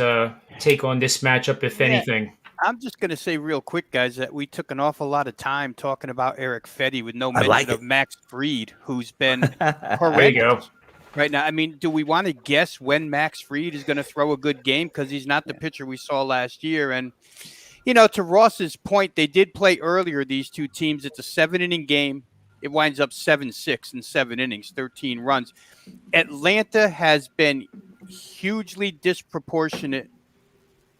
take on this matchup, if anything. I'm just going to say real quick, guys, that we took an awful lot of time talking about Eric Fetty with no mention of Max Fried, who's been horrendous. There you go. Right now. I mean, do we want to guess when Max Fried is going to throw a good game? Because he's not the pitcher we saw last year. And, to Ross's point, they did play earlier, these two teams. It's a 7-inning game. It winds up 7-6 in 7 innings, 13 runs. Atlanta has been hugely disproportionate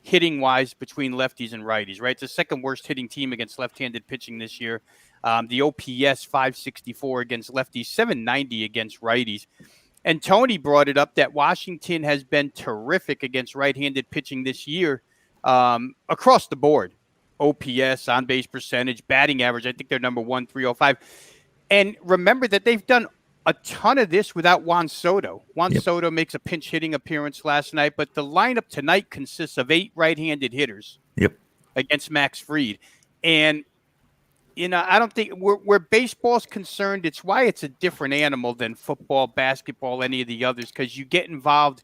hitting-wise between lefties and righties, right? It's the second worst hitting team against left-handed pitching this year. The OPS 564 against lefties, 790 against righties. And Tony brought it up that Washington has been terrific against right-handed pitching this year, across the board. OPS, on base percentage, batting average. I think they're number 1, 305. And remember that they've done a ton of this without Juan Soto. Juan Soto makes a pinch hitting appearance last night, but the lineup tonight consists of 8 right-handed hitters against Max Fried. And, I don't think where baseball's concerned, it's why it's a different animal than football, basketball, any of the others, because you get involved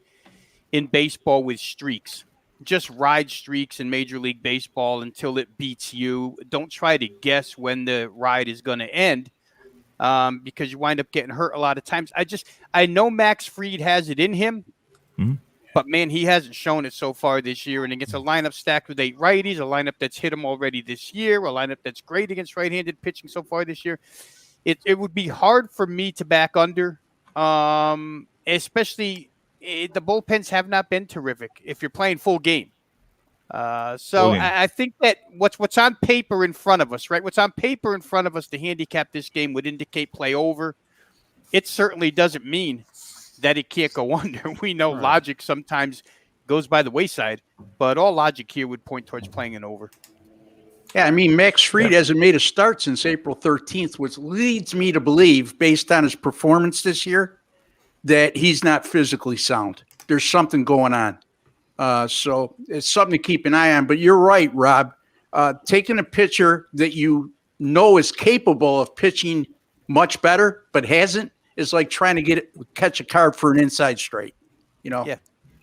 in baseball with streaks. Just ride streaks in Major League Baseball until it beats you. Don't try to guess when the ride is going to end. Because you wind up getting hurt a lot of times. I know Max Fried has it in him, but man, he hasn't shown it so far this year. And against a lineup stacked with 8 righties, a lineup that's hit him already this year, a lineup that's great against right-handed pitching so far this year, it would be hard for me to back under, especially the bullpens have not been terrific if you're playing full game. I think that what's on paper in front of us, right? What's on paper in front of us to handicap this game would indicate play over. It certainly doesn't mean that it can't go under. We know logic sometimes goes by the wayside, but all logic here would point towards playing an over. Yeah, I mean, Max Fried hasn't made a start since April 13th, which leads me to believe, based on his performance this year, that he's not physically sound. There's something going on. So it's something to keep an eye on. But you're right, Rob. Taking a pitcher that you know is capable of pitching much better but hasn't is like trying to catch a card for an inside straight. Is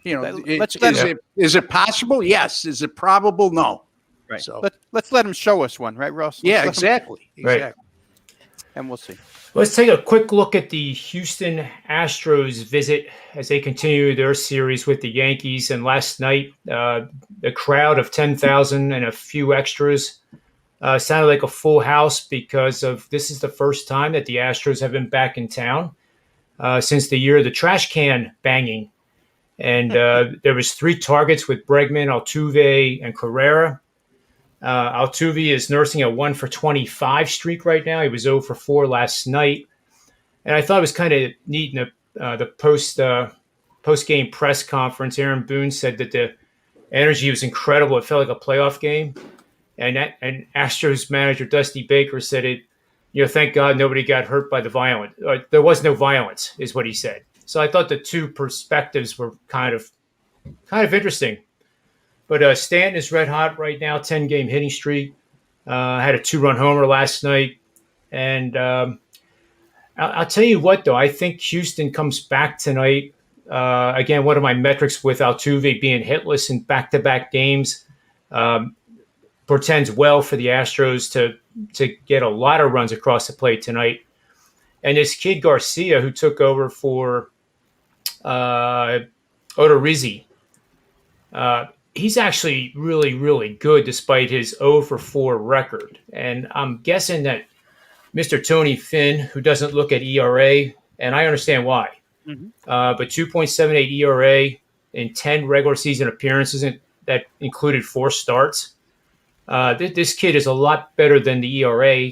it possible? Yes. Is it probable? No. Right. So let's let him show us one, right, Ross? Exactly. Right. And we'll see. Let's take a quick look at the Houston Astros visit as they continue their series with the Yankees. And last night, a crowd of 10,000 and a few extras sounded like a full house because this is the first time that the Astros have been back in town since the year of the trash can banging. And there was 3 targets with Bregman, Altuve, and Carrera. Altuve is nursing a 1-for-25 streak right now. He was 0-for-4 last night. And I thought it was kind of neat in the post-game press conference. Aaron Boone said that the energy was incredible. It felt like a playoff game. And Astros manager Dusty Baker said thank God nobody got hurt by the violence. There was no violence, is what he said. So I thought the two perspectives were kind of interesting. But Stanton is red hot right now, 10-game hitting streak. Had a 2-run homer last night. And I'll tell you what, though. I think Houston comes back tonight. Again, one of my metrics with Altuve being hitless in back-to-back games portends well for the Astros to get a lot of runs across the plate tonight. And this kid Garcia, who took over for Odorizzi, he's actually really, really good despite his 0-for-4 record. And I'm guessing that Mr. Tony Finn, who doesn't look at ERA, and I understand why, but 2.78 ERA in 10 regular season appearances that included 4 starts. This kid is a lot better than the ERA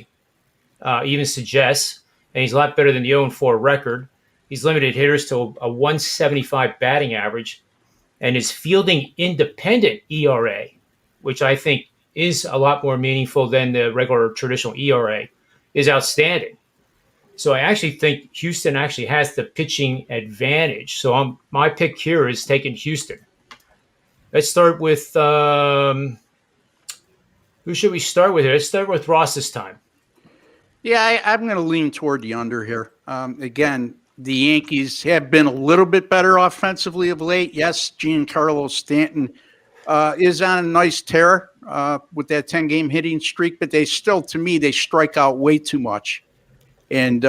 even suggests, and he's a lot better than the 0-4 record. He's limited hitters to a 175 batting average. And his fielding independent ERA, which I think is a lot more meaningful than the regular traditional ERA, is outstanding. So I actually think Houston actually has the pitching advantage. So my pick here is taking Houston. Let's start with who should we start with here? Let's start with Ross this time. Yeah, I'm going to lean toward the under here. Again, the Yankees have been a little bit better offensively of late. Yes, Giancarlo Stanton is on a nice tear with that 10-game hitting streak, but they still, to me, they strike out way too much. And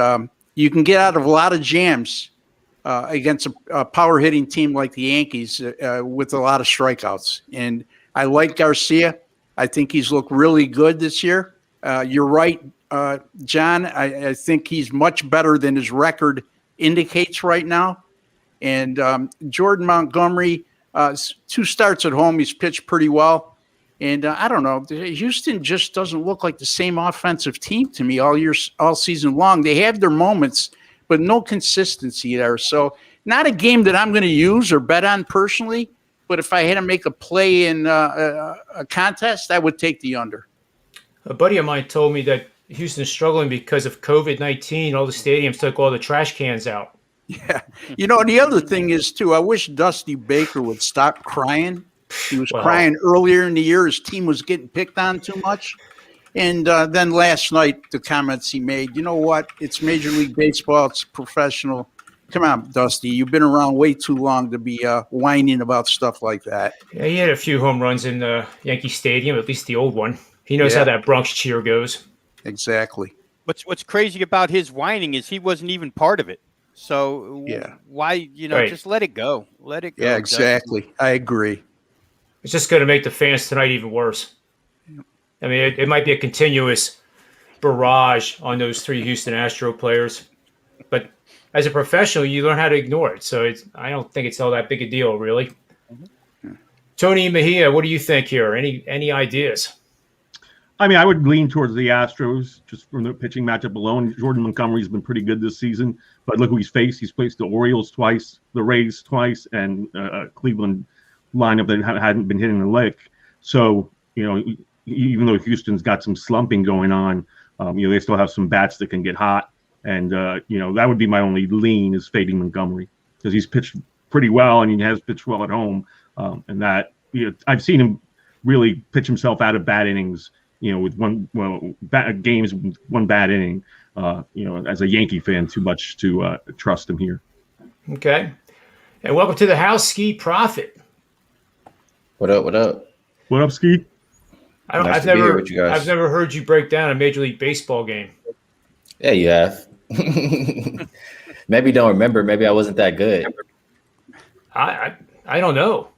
you can get out of a lot of jams against a power hitting team like the Yankees with a lot of strikeouts. And I like Garcia. I think he's looked really good this year. You're right, John. I think he's much better than his record indicates right now. And Jordan Montgomery, 2 starts at home, he's pitched pretty well. And I don't know, Houston just doesn't look like the same offensive team to me all season long. They have their moments, but no consistency there. So not a game that I'm going to use or bet on personally, But if I had to make a play in a contest, I would take the under. A buddy of mine told me that Houston's struggling because of COVID-19. All the stadiums took all the trash cans out. Yeah. The other thing is, too, I wish Dusty Baker would stop crying. He was crying earlier in the year. His team was getting picked on too much. And then last night, the comments he made, you know what? It's Major League Baseball. It's professional. Come on, Dusty. You've been around way too long to be whining about stuff like that. Yeah, he had a few home runs in Yankee Stadium, at least the old one. He knows how that Bronx cheer goes. Exactly. What's crazy about his whining is he wasn't even part of it. So why, just let it go. Let it go. Yeah, exactly. I agree. It's just going to make the fans tonight even worse. I mean, it might be a continuous barrage on those three Houston Astro players. But as a professional, you learn how to ignore it. So I don't think it's all that big a deal, really. Tony Mejia, what do you think here? Any ideas? I mean, I would lean towards the Astros just from the pitching matchup alone. Jordan Montgomery's been pretty good this season, but look who he's faced. He's faced the Orioles twice, the Rays twice, and Cleveland lineup that hadn't been hitting the lick. So, even though Houston's got some slumping going on, they still have some bats that can get hot. And, that would be my only lean is fading Montgomery because he's pitched pretty well and he has pitched well at home. And that, I've seen him really pitch himself out of bad innings, with games with one bad inning, as a Yankee fan, too much to trust him here. Okay. And welcome to the house, Ski Prophet. What up? What up? What up, Ski? I've never heard you break down a Major League Baseball game. Yeah, you have. Maybe you don't remember. Maybe I wasn't that good. I don't know.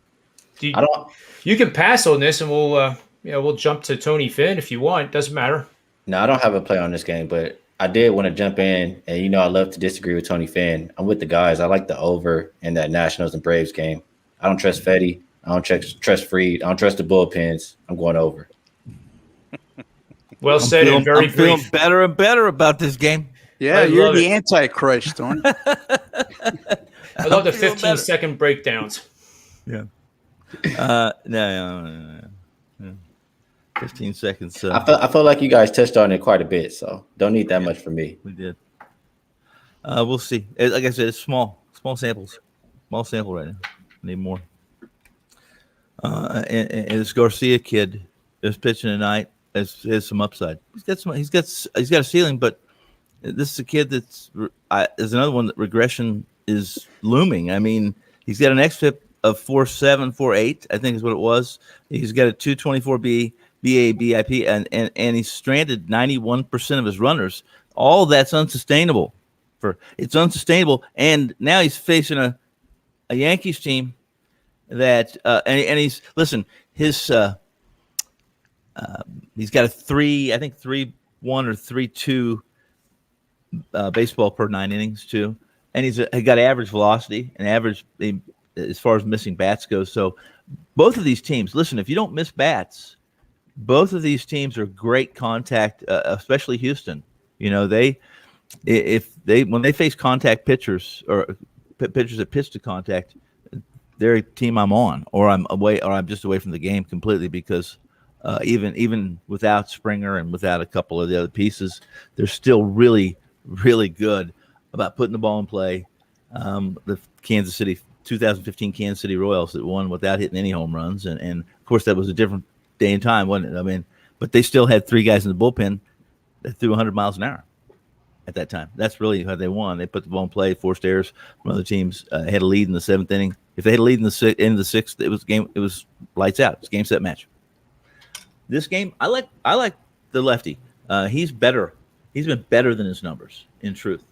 I don't. You can pass on this, and we'll jump to Tony Finn if you want. Doesn't matter. No, I don't have a play on this game, but I did want to jump in, and I love to disagree with Tony Finn. I'm with the guys. I like the over in that Nationals and Braves game. I don't trust Fetty. I don't trust Freed. I don't trust the bullpens. I'm going over. Well said and very I'm feeling brief. better and better about this game. Yeah, you're the Antichrist, Tony. I love the 15-second breakdowns. Yeah. No. 15 seconds. I feel like you guys touched on it quite a bit, so don't need that much from me. We did. We'll see. Like I said, it's small samples. Small sample right now. Need more. And this Garcia kid is pitching tonight. Has some upside. He's got a ceiling, but this is a kid there's another one that regression is looming. I mean, he's got an xFIP of 4.7, 4.8, I think is what it was. He's got a 224 BIP, and he's stranded 91% of his runners. All that's unsustainable. It's unsustainable, and now he's facing a Yankees team that and he's his he's got a 3.1 or 3.2 baseball per 9 innings too, and he got average velocity and average as far as missing bats goes. So both of these teams, listen, if you don't miss bats, both of these teams are great contact, especially Houston. When they face contact pitchers or pitchers that pitch to contact, they're a team I'm on, or I'm away, or I'm just away from the game completely because even without Springer and without a couple of the other pieces, they're still really, really good about putting the ball in play. The 2015 Kansas City Royals that won without hitting any home runs, and of course that was a different day and time, wasn't it? I mean, but they still had 3 guys in the bullpen that threw 100 miles an hour at that time. That's really how they won. They put the ball in play, forced errors from other teams, had a lead in the 7th inning. If they had a lead in the end of the 6th, it was lights out. It's game, set, match. This game, I like the lefty. He's better. He's been better than his numbers, in truth.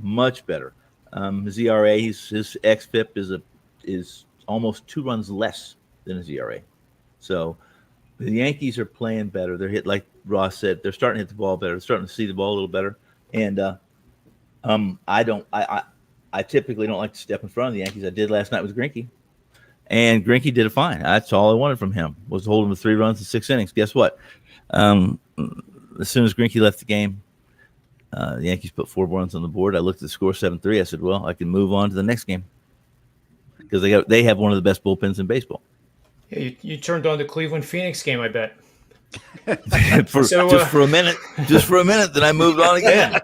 Much better. His ERA, his xFIP is almost 2 runs less than his ERA. So the Yankees are playing better. They're hit, like Ross said, they're starting to hit the ball better. They're starting to see the ball a little better. And I typically don't like to step in front of the Yankees. I did last night with Greinke, and Greinke did it fine. That's all I wanted from him was to hold him to 3 runs in 6 innings. Guess what? As soon as Greinke left the game, the Yankees put 4 runs on the board. I looked at the score 7-3. I said, well, I can move on to the next game. because they have one of the best bullpens in baseball. Yeah, you turned on the Cleveland Phoenix game, I bet. Just for a minute, then I moved on again.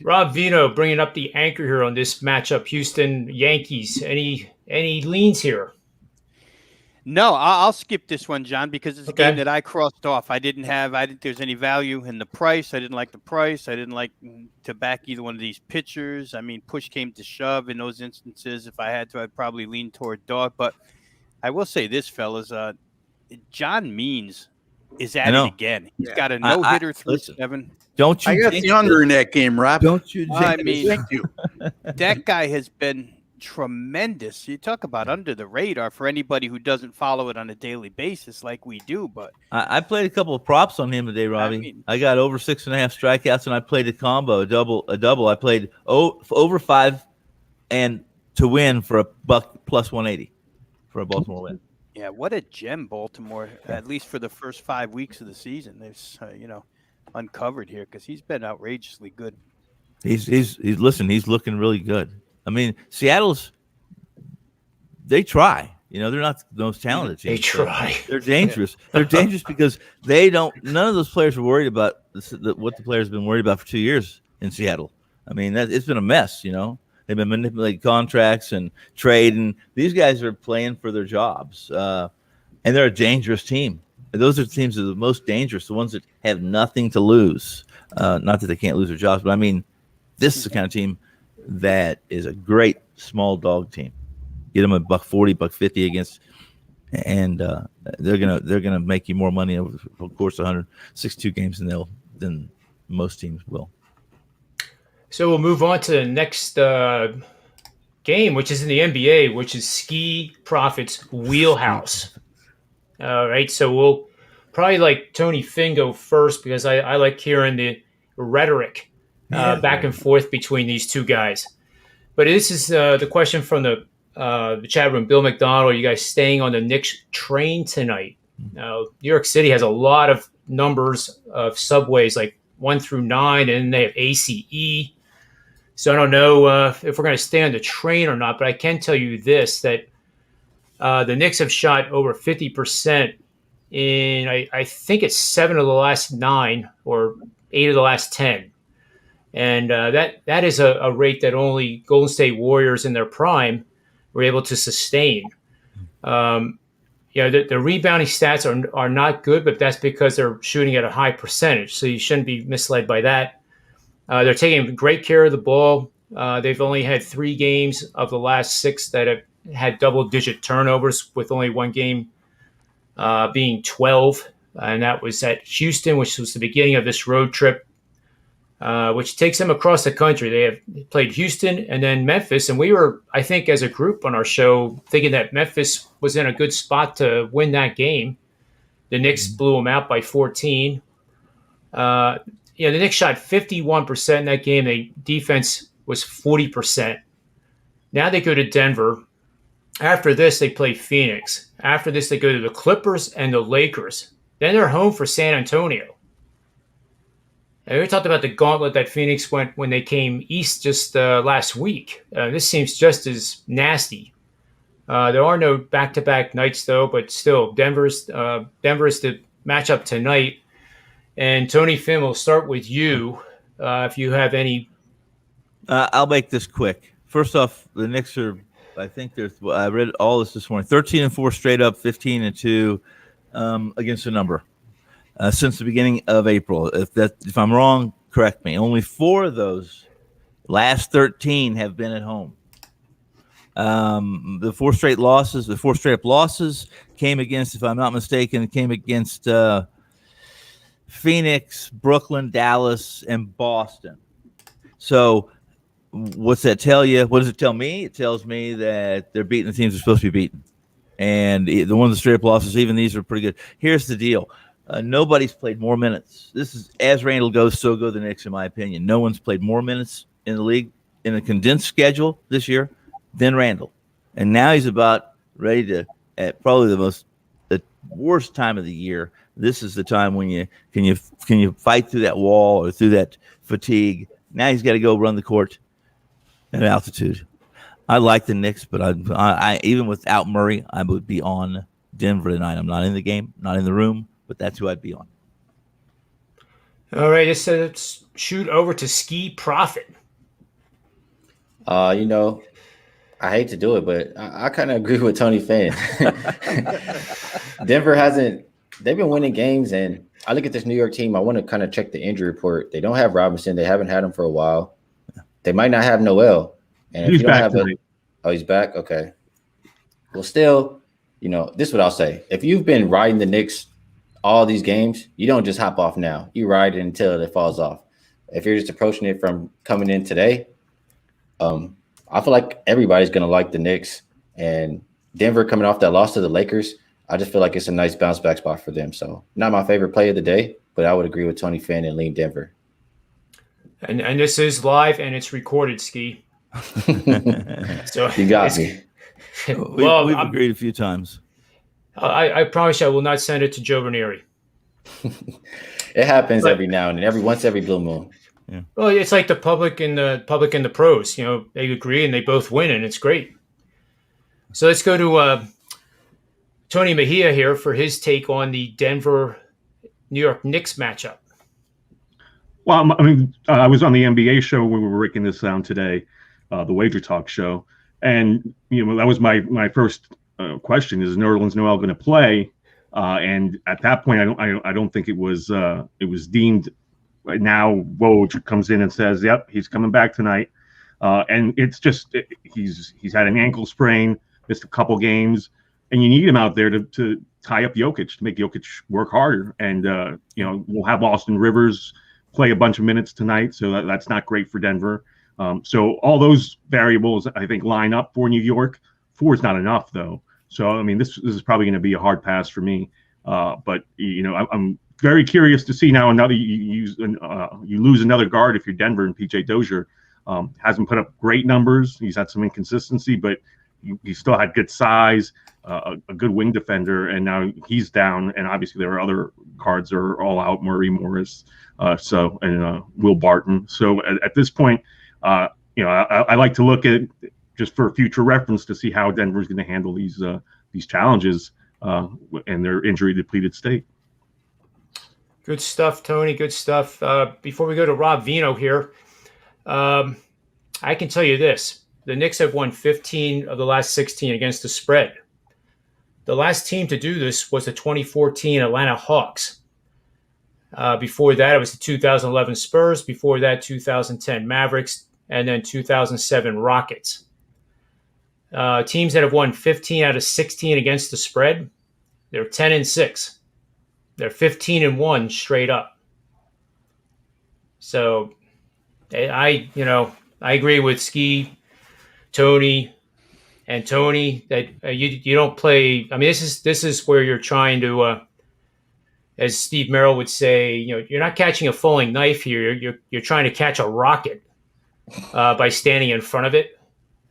Rob Vino bringing up the anchor here on this matchup, Houston Yankees. Any leans here? No, I'll skip this one, John, because it's a Okay. game that I crossed off. I didn't think there's any value in the price. I didn't like the price. I didn't like to back either one of these pitchers. I mean, push came to shove in those instances. If I had to, I'd probably lean toward dog. But I will say this, fellas, John Means is at it again. He's got a no-hitter, 3-7. Don't you? I got the under in that game, Rob. Don't you? I mean, Thank you. that guy has been tremendous. You talk about under the radar for anybody who doesn't follow it on a daily basis like we do. But I played a couple of props on him today, Robbie. I got over 6.5 strikeouts, and I played a combo, a double. I played over 5 and to win for $1 plus 180 for a Baltimore win. yeah, what a gem Baltimore, at least for the first 5 weeks of the season. They've uncovered here because he's been outrageously good. He's looking really good. I mean, they try. They're not the most talented team. They try. They're dangerous. They're dangerous because none of those players are worried about what the players have been worried about for 2 years in Seattle. I mean, it's been a mess, They've been manipulating contracts and trade, and these guys are playing for their jobs. And they're a dangerous team. Those are the teams that are the most dangerous, the ones that have nothing to lose. Not that they can't lose their jobs, but I mean, this is the kind of team that is a great small dog team. Get them $140, $150 against, and they're gonna make you more money over the course of 162 games than most teams will. So we'll move on to the next game, which is in the NBA, which is Ski Profits Wheelhouse. All right, so we'll probably like Tony Finn go first because I like hearing the rhetoric back and forth between these two guys. But this is the question from the chat room. Bill McDonald, you guys staying on the Knicks train tonight? New York City has a lot of numbers of subways, like 1 through 9, and they have ACE. So I don't know if we're going to stay on the train or not, but I can tell you this, that the Knicks have shot over 50% in, I think it's 7 of the last 9 or 8 of the last 10. And that is a rate that only Golden State Warriors in their prime were able to sustain. The rebounding stats are not good, but that's because they're shooting at a high percentage. So you shouldn't be misled by that. They're taking great care of the ball. They've only had 3 games of the last 6 that have had double-digit turnovers, with only 1 game being 12. And that was at Houston, which was the beginning of this road trip, which takes them across the country. They have played Houston and then Memphis. And we were, I think, as a group on our show, thinking that Memphis was in a good spot to win that game. The Knicks blew them out by 14. The Knicks shot 51% in that game. The defense was 40%. Now they go to Denver. After this, they play Phoenix. After this, they go to the Clippers and the Lakers. Then they're home for San Antonio. And we talked about the gauntlet that Phoenix went when they came east just last week. This seems just as nasty. There are no back-to-back nights, though, but still, Denver's the matchup tonight. And Tony Finn, we'll start with you. If you have any. I'll make this quick. First off, the Knicks are, I read all this morning, 13-4 straight up, 15-2 against the number since the beginning of April. If I'm wrong, correct me. Only 4 of those last 13 have been at home. The 4 straight up losses came against, if I'm not mistaken, Phoenix, Brooklyn, Dallas, and Boston. So what's that tell you? What does it tell me? It tells me that they're beating the teams they're supposed to be beating. And the ones that straight up losses, even these are pretty good. Here's the deal. Nobody's played more minutes. This is, as Randall goes, so go the Knicks, in my opinion. No one's played more minutes in the league in a condensed schedule this year than Randall. And now he's about ready to, at probably the worst time of the year. This is the time when you fight through that wall or through that fatigue. Now he's got to go run the court at altitude. I like the Knicks, but I even without Murray, I would be on Denver tonight. I'm not in the game, not in the room, but that's who I'd be on. All right, let's shoot over to Ski Profit. You know, I hate to do it, but I kind of agree with Tony Finn. Denver hasn't, they've been winning games, and I look at this New York team. I want to kind of check the injury report. They don't have Robinson. They haven't had him for a while. They might not have Noel. And if He's you don't back have tonight. he's back? Okay. Well, still, you know, this is what I'll say. If you've been riding the Knicks all these games, you don't just hop off now. You ride it until it falls off. If you're just approaching it from coming in today, I feel like everybody's going to like the Knicks, and Denver coming off that loss to the Lakers. I just feel like it's a nice bounce back spot for them. So not my favorite play of the day, but I would agree with Tony Finn and lean Denver. And this is live and it's recorded, Ski. So You got me. Well, We've agreed a few times. I promise you I will not send it to Joe Ranieri. It happens every now and then, once every blue moon. Well, it's like the public and the pros. You know, they agree and they both win, and it's great. So let's go to Tony Mejia here for his take on the Denver New York Knicks matchup. Well, I mean, I was on the NBA show when we were breaking this down today, the Wager Talk show, and you know that was my first question: is Nerlens Noel going to play? And at that point, I don't think it was deemed. Now Woj comes in and says, "Yep, he's coming back tonight," and it's just he's had an ankle sprain, missed a couple games, and you need him out there to tie up Jokic, to make Jokic work harder. And you know, we'll have Austin Rivers play a bunch of minutes tonight, so that's not great for Denver. So all those variables I think line up for New York. 4 is not enough though. So I mean, this is probably going to be a hard pass for me. But you know, I'm very curious to see now. Another you lose another guard if you're Denver, and PJ Dozier hasn't put up great numbers. He's had some inconsistency, but he still had good size, a good wing defender, and now he's down. And obviously there are other guards are all out: Murray, Morris, and Will Barton. So at this point, you know, I like to look at just for future reference to see how Denver's going to handle these challenges in their injury depleted state. Good stuff, Tony. Good stuff. Before we go to Rob Vino here, I can tell you this. The Knicks have won 15 of the last 16 against the spread. The last team to do this was the 2014 Atlanta Hawks. Before that, it was the 2011 Spurs. Before that, 2010 Mavericks. And then 2007 Rockets. Teams that have won 15 out of 16 against the spread, they're 10-6. They're 15-1 straight up. So I agree with Ski, Tony, and Tony that you don't play. I mean, this is where you're trying to, as Steve Merrill would say, you know, you're not catching a falling knife here. You're trying to catch a rocket by standing in front of it.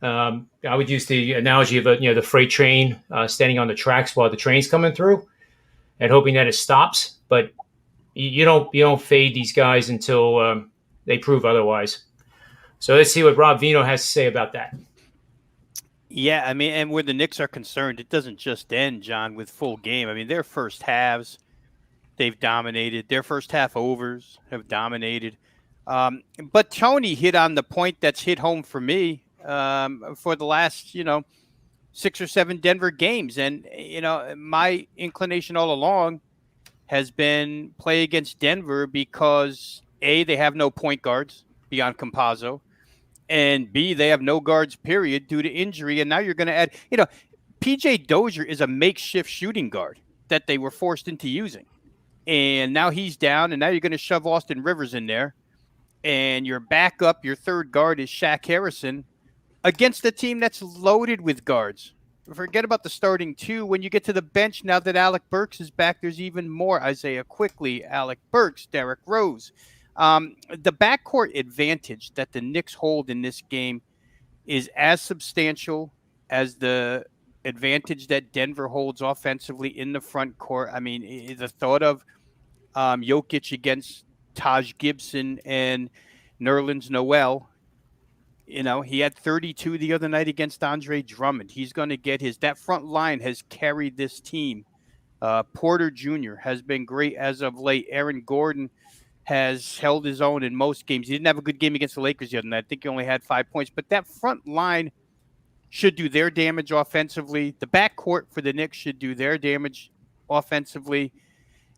I would use the analogy of the freight train standing on the tracks while the train's coming through, and hoping that it stops. But you don't fade these guys until they prove otherwise. So let's see what Rob Vino has to say about that. Yeah, I mean, and where the Knicks are concerned, it doesn't just end, John, with full game. I mean, their first halves, they've dominated. Their first half overs have dominated. But Tony hit on the point that's hit home for me for the last, 6 or 7 Denver games. And, my inclination all along has been play against Denver because, A, they have no point guards beyond Campazzo, and B, they have no guards, period, due to injury. And now you're going to add, PJ Dozier is a makeshift shooting guard that they were forced into using. And now he's down, and now you're going to shove Austin Rivers in there. And your backup, your third guard is Shaq Harrison against a team that's loaded with guards. Forget about the starting 2. When you get to the bench, now that Alec Burks is back, there's even more. Isaiah Quickly, Alec Burks, Derrick Rose. The backcourt advantage that the Knicks hold in this game is as substantial as the advantage that Denver holds offensively in the front court. I mean, the thought of Jokic against Taj Gibson and Nerlens Noel He had 32 the other night against Andre Drummond. He's going to get that front line has carried this team. Porter Jr. has been great as of late. Aaron Gordon has held his own in most games. He didn't have a good game against the Lakers the other night. I think he only had 5 points, but that front line should do their damage offensively. The backcourt for the Knicks should do their damage offensively.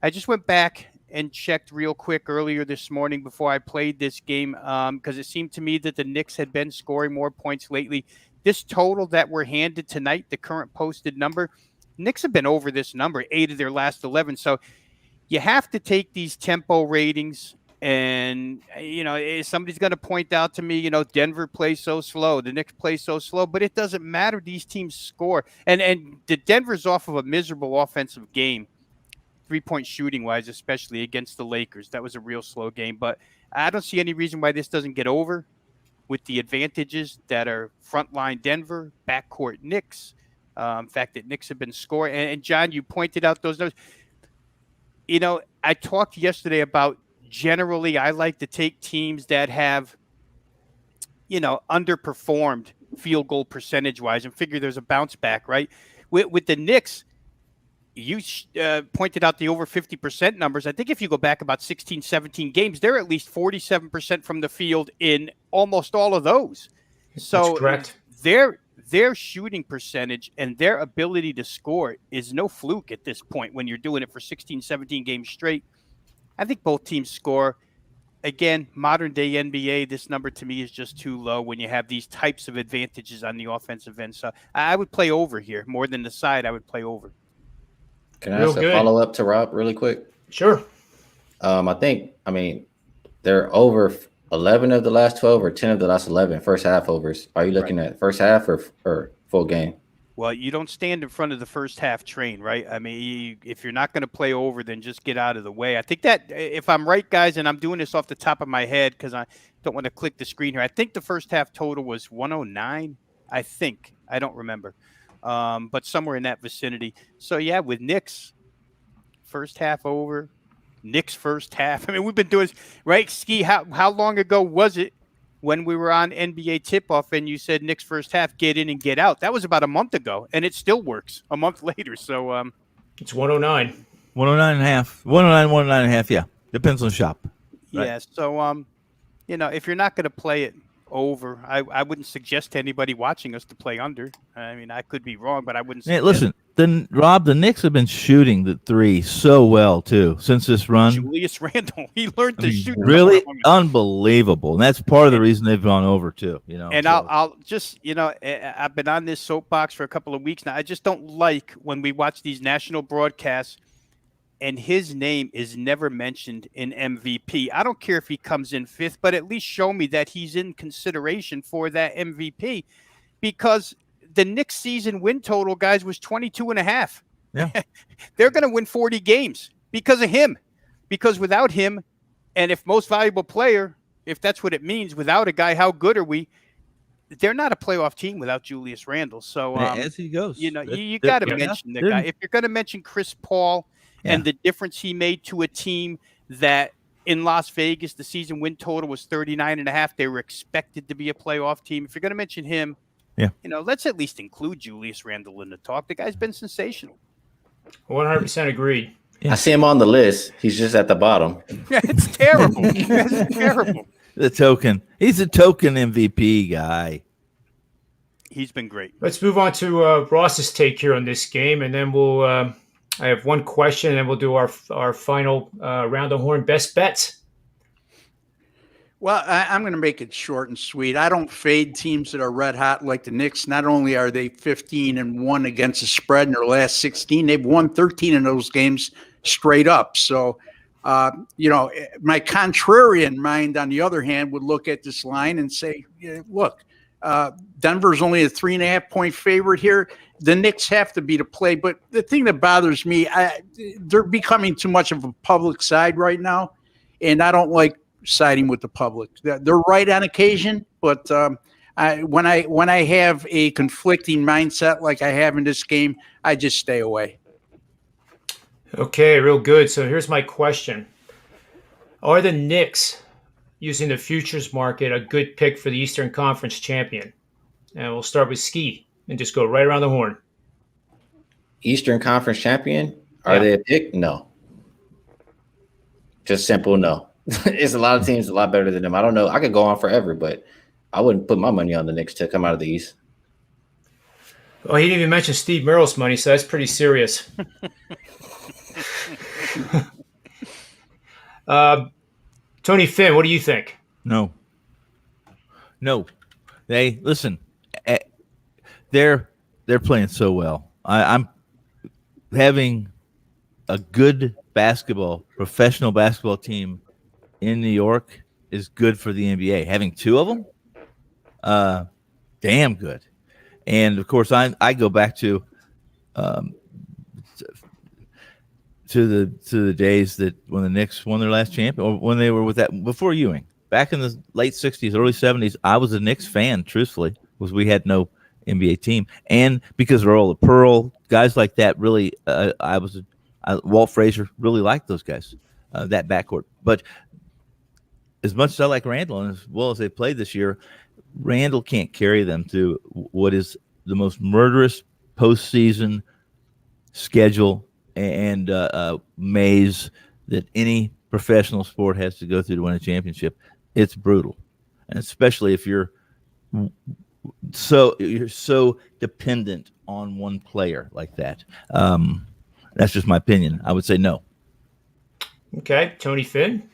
I just went back and checked real quick earlier this morning before I played this game because it seemed to me that the Knicks had been scoring more points lately. This total that we're handed tonight, the current posted number, Knicks have been over this number 8 of their last 11. So you have to take these tempo ratings and, somebody's going to point out to me, Denver plays so slow, the Knicks play so slow, but it doesn't matter. These teams score. And the Denver's off of a miserable offensive game. 3-point shooting wise, especially against the Lakers. That was a real slow game, but I don't see any reason why this doesn't get over with the advantages that are frontline Denver, backcourt Knicks. In fact, that Knicks have been scoring. And John, you pointed out those numbers. I talked yesterday about generally I like to take teams that have, underperformed field goal percentage wise and figure there's a bounce back, right? With the Knicks, you pointed out the over 50% numbers. I think if you go back about 16, 17 games, they're at least 47% from the field in almost all of those. So that's correct. Their shooting percentage and their ability to score is no fluke at this point when you're doing it for 16, 17 games straight. I think both teams score. Again, modern day NBA, this number to me is just too low when you have these types of advantages on the offensive end. So I would play over here more than the side. I would play over. Can I ask a follow up to Rob really quick? Sure. They're over 11 of the last 12 or 10 of the last 11 first half overs. Are you looking at first half or full game? Well, you don't stand in front of the first half train, right? I mean, if you're not going to play over, then just get out of the way. I think that if I'm right, guys, and I'm doing this off the top of my head because I don't want to click the screen here. I think the first half total was 109. I think. I don't remember. But somewhere in that vicinity. So, yeah, with Knicks, first half over, Knicks first half. I mean, we've been doing this, right? Ski, how long ago was it when we were on NBA tip-off and you said Knicks first half, get in and get out? That was about a month ago, and it still works a month later. So it's 109. 109 and a half. 109, 109 and a half, yeah. Depends on the shop. Right? Yeah, so, if you're not going to play it over, I wouldn't suggest to anybody watching us to play under. I mean, I could be wrong, but I wouldn't suggest. Hey, listen, Rob, the Knicks have been shooting the three so well, too, since this run. Julius Randle, he learned to shoot. Really unbelievable. And that's part of the reason they've gone over, too. And so. I'll just, I've been on this soapbox for a couple of weeks now. I just don't like when we watch these national broadcasts and his name is never mentioned in MVP. I don't care if he comes in fifth, but at least show me that he's in consideration for that MVP, because the Knicks season win total, guys, was 22.5. Yeah. They're going to win 40 games because of him, because without him, and if most valuable player, if that's what it means, without a guy, how good are we? They're not a playoff team without Julius Randle. So as he goes, you got to mention the guy. If you're going to mention Chris Paul, and the difference he made to a team that in Las Vegas, the season win total was 39.5. They were expected to be a playoff team. If you're going to mention him, let's at least include Julius Randle in the talk. The guy's been sensational. 100% agreed. Yeah. I see him on the list. He's just at the bottom. It's terrible. It's terrible. He's a token MVP guy. He's been great. Let's move on to Ross's take here on this game, and then we'll I have one question, and then we'll do our final round the horn best bets. Well, I'm going to make it short and sweet. I don't fade teams that are red hot like the Knicks. Not only are they 15-1 against the spread in their last 16, they've won 13 in those games straight up. So, my contrarian mind, on the other hand, would look at this line and say, look, Denver's only a 3.5-point favorite here. The Knicks have to be to play. But the thing that bothers me, they're becoming too much of a public side right now, and I don't like siding with the public. They're right on occasion, but when I have a conflicting mindset like I have in this game, I just stay away. Okay, real good. So here's my question. Are the Knicks, using the futures market, a good pick for the Eastern Conference champion? And we'll start with Ski and just go right around the horn. Eastern Conference champion? Are Yeah. they a pick? No. Just simple no. It's a lot of teams a lot better than them. I don't know. I could go on forever, but I wouldn't put my money on the Knicks to come out of the East. Well, he didn't even mention Steve Merrill's money, so that's pretty serious. Tony Finn, what do you think? No. They listen. They're playing so well. I'm having a good professional basketball team in New York is good for the NBA. Having two of them, damn good. And of course, I go back to the days that when the Knicks won their last champion, or when they were with that before Ewing, back in the late '60s, early '70s. I was a Knicks fan, truthfully, because we had no NBA team, and because of Earl the Pearl, guys like that. Really, Walt Frazier really liked those guys, that backcourt. But as much as I like Randall, and as well as they played this year, Randall can't carry them to what is the most murderous postseason schedule and maze that any professional sport has to go through to win a championship. It's brutal, and especially if you're so dependent on one player like that. That's just my opinion. I would say no. Okay, Tony Finn.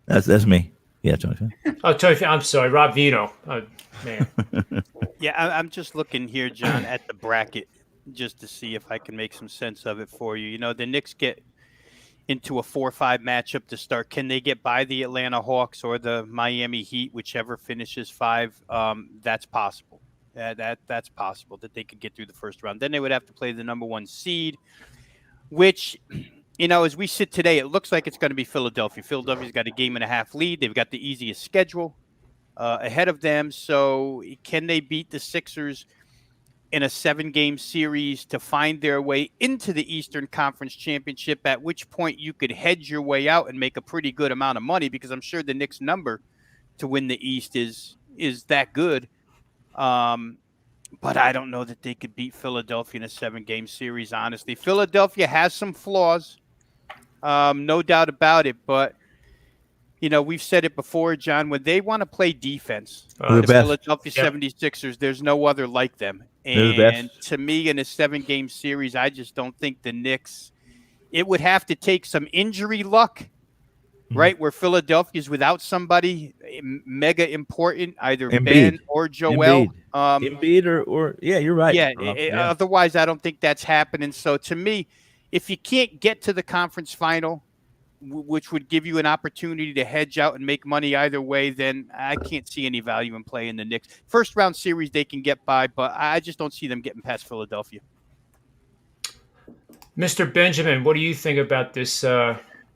That's me. Yeah, Tony Finn. Oh, Tony Finn. I'm sorry, Rob Vino. Oh, man. Yeah, I'm just looking here, John, at the bracket just to see if I can make some sense of it for you. You know, the Knicks get into a 4-5 matchup to start. Can they get by the Atlanta Hawks or the Miami Heat, whichever finishes 5? That's possible. That's possible that they could get through the first round. Then they would have to play the number 1 seed, which, you know, as we sit today, it looks like it's going to be Philadelphia. Philadelphia's got a 1.5 game lead. They've got the easiest schedule ahead of them. So can they beat the Sixers in a 7-game series to find their way into the Eastern Conference Championship, at which point you could hedge your way out and make a pretty good amount of money, because I'm sure the Knicks' number to win the East is that good. But I don't know that they could beat Philadelphia in a 7-game series, honestly. Philadelphia has some flaws, no doubt about it, but you know, we've said it before, John, when they want to play defense, the Philadelphia 76ers, there's no other like them. And to me, in a 7-game series, I just don't think the Knicks, it would have to take some injury luck, right? Where Philadelphia's without somebody mega important, either Embiid. Ben or Joel. Embiid or yeah, you're right. Yeah, otherwise I don't think that's happening. So to me, if you can't get to the conference final, which would give you an opportunity to hedge out and make money either way, then I can't see any value in playing the Knicks. First round series they can get by, but I just don't see them getting past Philadelphia. Mr. Benjamin, what do you think about this?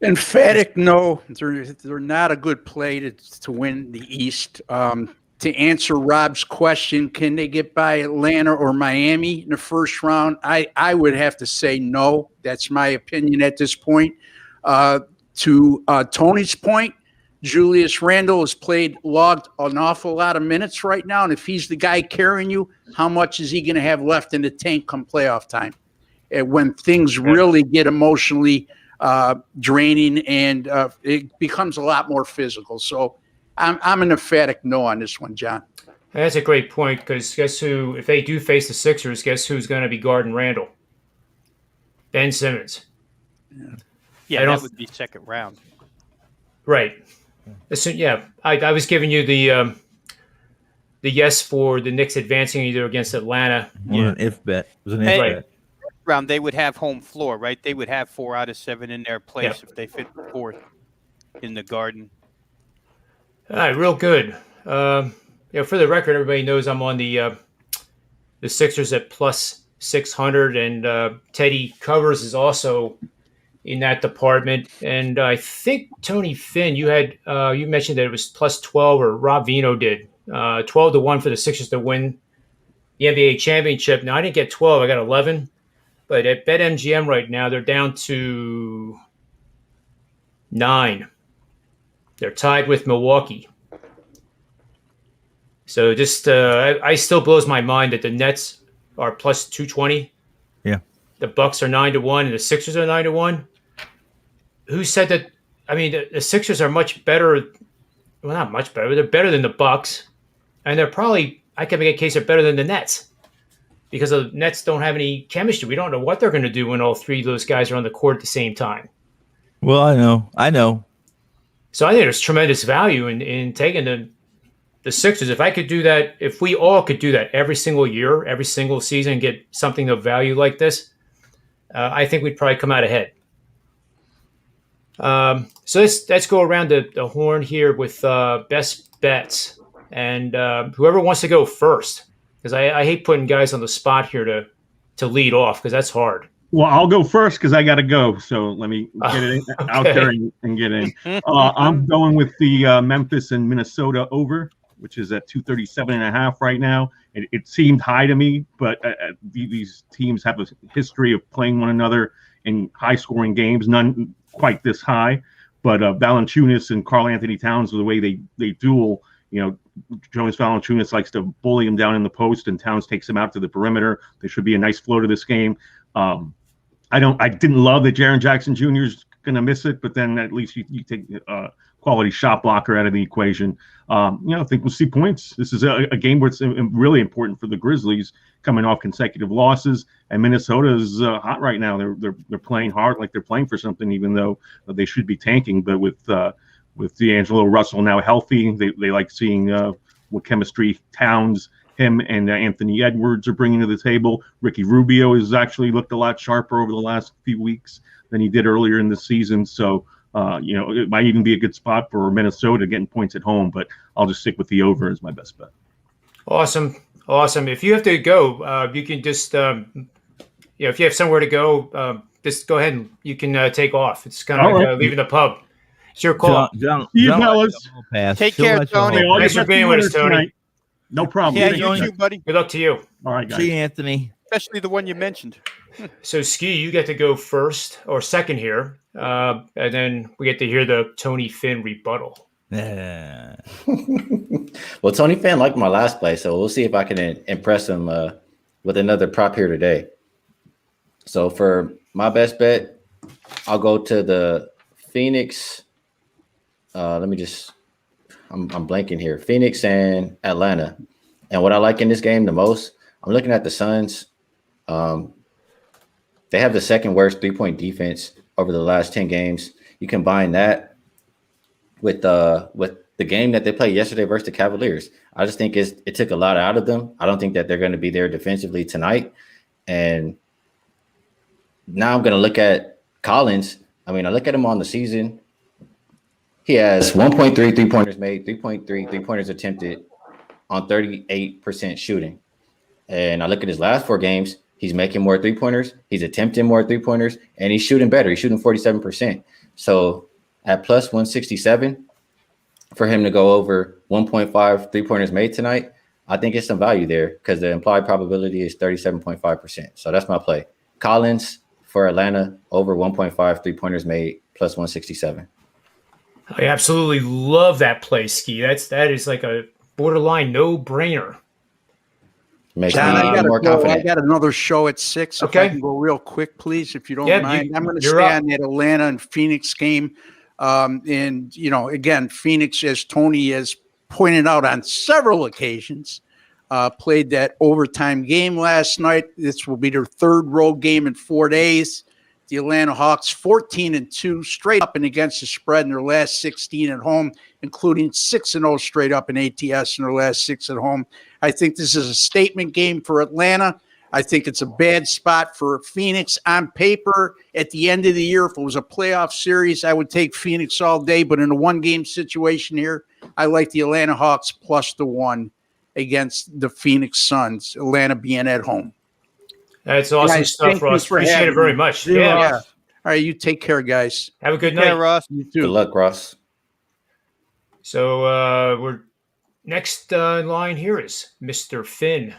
Emphatic no. They're not a good play to win the East. To answer Rob's question, can they get by Atlanta or Miami in the first round? I would have to say no. That's my opinion at this point. To Tony's point, Julius Randle has logged an awful lot of minutes right now, and if he's the guy carrying you, how much is he going to have left in the tank come playoff time? And when things really get emotionally draining and it becomes a lot more physical. So I'm an emphatic no on this one, John. That's a great point, because guess who, if they do face the Sixers, guess who's going to be guarding Randall? Ben Simmons. Yeah, that would be second round. Right. Yeah, I was giving you the yes for the Knicks advancing either against Atlanta. An if bet. It was an if bet. Round, they would have home floor, right? They would have 4 out of 7 in their place if they fit 4th in the Garden. All right, real good. For the record, everybody knows I'm on the Sixers at plus 600, and Teddy Covers is also in that department. And I think, Tony Finn, you mentioned that it was plus 12, or Rob Vino did, 12-1 for the Sixers to win the NBA championship. Now, I didn't get 12, I got 11. But at BetMGM right now, they're down to 9. They're tied with Milwaukee. So just I still blows my mind that the Nets are plus 220. Yeah. The Bucks are 9-1 and the Sixers are 9-1. Who said that? I mean, the Sixers are much better. Well, not much better. They're better than the Bucks, and they're probably. I can make a case they're better than the Nets because the Nets don't have any chemistry. We don't know what they're going to do when all three of those guys are on the court at the same time. Well, I know. So I think there's tremendous value in taking the Sixers. If I could do that, if we all could do that every single year, every single season, and get something of value like this, I think we'd probably come out ahead. So let's go around the horn here with best bets, and whoever wants to go first, because I hate putting guys on the spot here to lead off because that's hard. Well, I'll go first because I got to go. So let me get it out there and get in. I'm going with the Memphis and Minnesota over, which is at 237.5 right now. It seemed high to me, but these teams have a history of playing one another in high-scoring games, none quite this high. But Valanciunas and Karl Anthony Towns, the way they duel, Jonas Valanciunas likes to bully him down in the post, and Towns takes him out to the perimeter. There should be a nice flow to this game. I didn't love that Jaren Jackson Jr. is going to miss it, but then at least you take quality shot blocker out of the equation. I think we'll see points. This is a game where it's really important for the Grizzlies coming off consecutive losses, and Minnesota is hot right now. They're playing hard, like they're playing for something, even though they should be tanking. But with D'Angelo Russell now healthy, they like seeing what chemistry Towns, him and Anthony Edwards are bringing to the table. Ricky Rubio has actually looked a lot sharper over the last few weeks than he did earlier in the season. So, it might even be a good spot for Minnesota getting points at home, but I'll just stick with the over as my best bet. Awesome. If you have to go, you can just, if you have somewhere to go, just go ahead and you can take off. It's kind of like leaving the pub. It's your call. John, You fellas. Take care, Tony. Thanks for being with us, Tony. No problem. Yeah, Thank you too, buddy. Good luck to you. All right, guys. See you, Anthony. Especially the one you mentioned. So, Ski, you get to go first or second here, and then we get to hear the Tony Finn rebuttal. Yeah. Well, Tony Finn liked my last play, so we'll see if I can impress him with another prop here today. So for my best bet, I'll go to the Phoenix. I'm blanking here. Phoenix and Atlanta. And what I like in this game the most, I'm looking at the Suns. They have the second worst three-point defense over the last 10 games. You combine that with the game that they played yesterday versus the Cavaliers. I just think it took a lot out of them. I don't think that they're going to be there defensively tonight. And now I'm going to look at Collins. I mean, I look at him on the season. He has 1.3 3-pointers made, 3.3 3-pointers attempted on 38% shooting. And I look at his last 4 games. He's making more 3-pointers. He's attempting more 3-pointers, and he's shooting better. He's shooting 47%. So at plus 167, for him to go over 1.5 3-pointers made tonight, I think it's some value there because the implied probability is 37.5%. So that's my play. Collins for Atlanta over 1.5 3-pointers made plus 167. I absolutely love that play, Ski. That is like a borderline no-brainer. Makes John, me I gotta more go. confident. I got another show at 6. Okay. If I can go real quick, please, if you don't Yeah, mind. I'm going to you're stay up. on that Atlanta and Phoenix game. Again, Phoenix, as Tony has pointed out on several occasions, played that overtime game last night. This will be their third road game in 4 days. The Atlanta Hawks 14-2 straight up and against the spread in their last 16 at home, including 6-0 straight up in ATS in their last 6 at home. I think this is a statement game for Atlanta. I think it's a bad spot for Phoenix on paper. At the end of the year, if it was a playoff series, I would take Phoenix all day. But in a one-game situation here, I like the Atlanta Hawks plus the 1 against the Phoenix Suns, Atlanta being at home. That's awesome Guys, stuff, thank you Ross. for Appreciate having it very me. much. Yeah. Yeah. All right, you take care, guys. Have a good Yeah, night. Ross. You Good too. luck, Ross. So we're next in line here is Mr. Finn.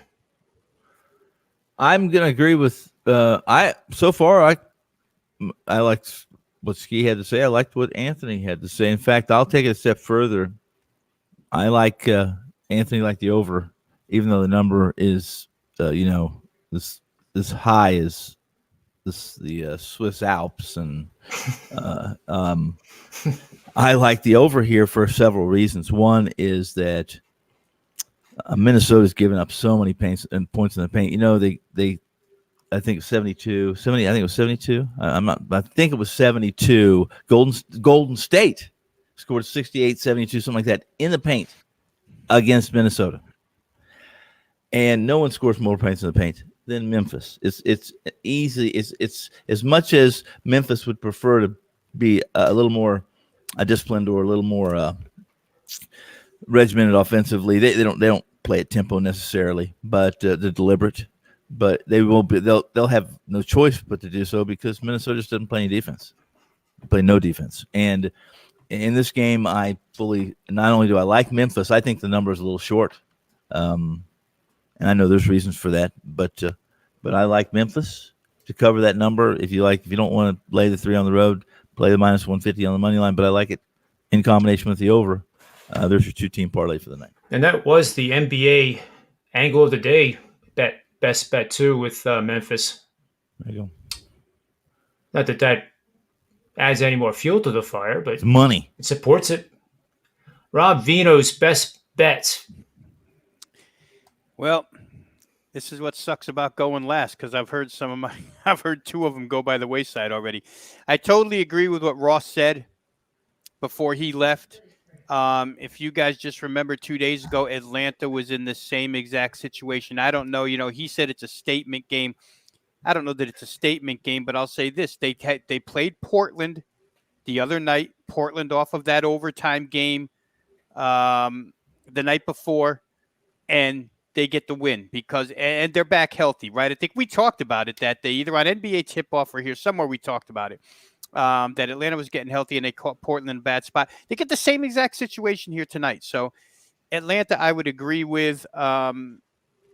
I'm gonna agree with I like what Ski had to say. I liked what Anthony had to say. In fact, I'll take it a step further. I like Anthony like the over, even though the number is this high as the Swiss Alps, and I like the over here for several reasons. One is that Minnesota's given up so many points in the paint. They I think 72, 70. I think it was 72. I'm not. I think it was 72. Golden State scored 68, 72, something like that in the paint against Minnesota, and no one scores more points in the paint than Memphis. It's easy. It's as much as Memphis would prefer to be a little more disciplined or a little more regimented offensively. They don't play at tempo necessarily, but they're deliberate. But they will be. They'll have no choice but to do so because Minnesota just doesn't play any defense. They play no defense. And in this game, I fully not only do I like Memphis, I think the number is a little short. And I know there's reasons for that, but I like Memphis to cover that number. If you don't want to lay the 3 on the road, play the minus 150 on the money line. But I like it in combination with the over. There's your 2-team parlay for the night. And that was the NBA angle of the day best bet too with Memphis. There you go. Not that adds any more fuel to the fire, but it's money. It supports it. Rob Vino's best bets. Well, this is what sucks about going last because I've heard 2 of them go by the wayside already. I totally agree with what Ross said before he left. If you guys just remember 2 days ago, Atlanta was in the same exact situation. I don't know. He said it's a statement game. I don't know that it's a statement game, but I'll say this. They played Portland the other night, Portland off of that overtime game the night before, and they get the win and they're back healthy, right? I think we talked about it that day, either on NBA Tip-Off or here somewhere we talked about it. That Atlanta was getting healthy and they caught Portland in a bad spot. They get the same exact situation here tonight. So Atlanta, I would agree with. I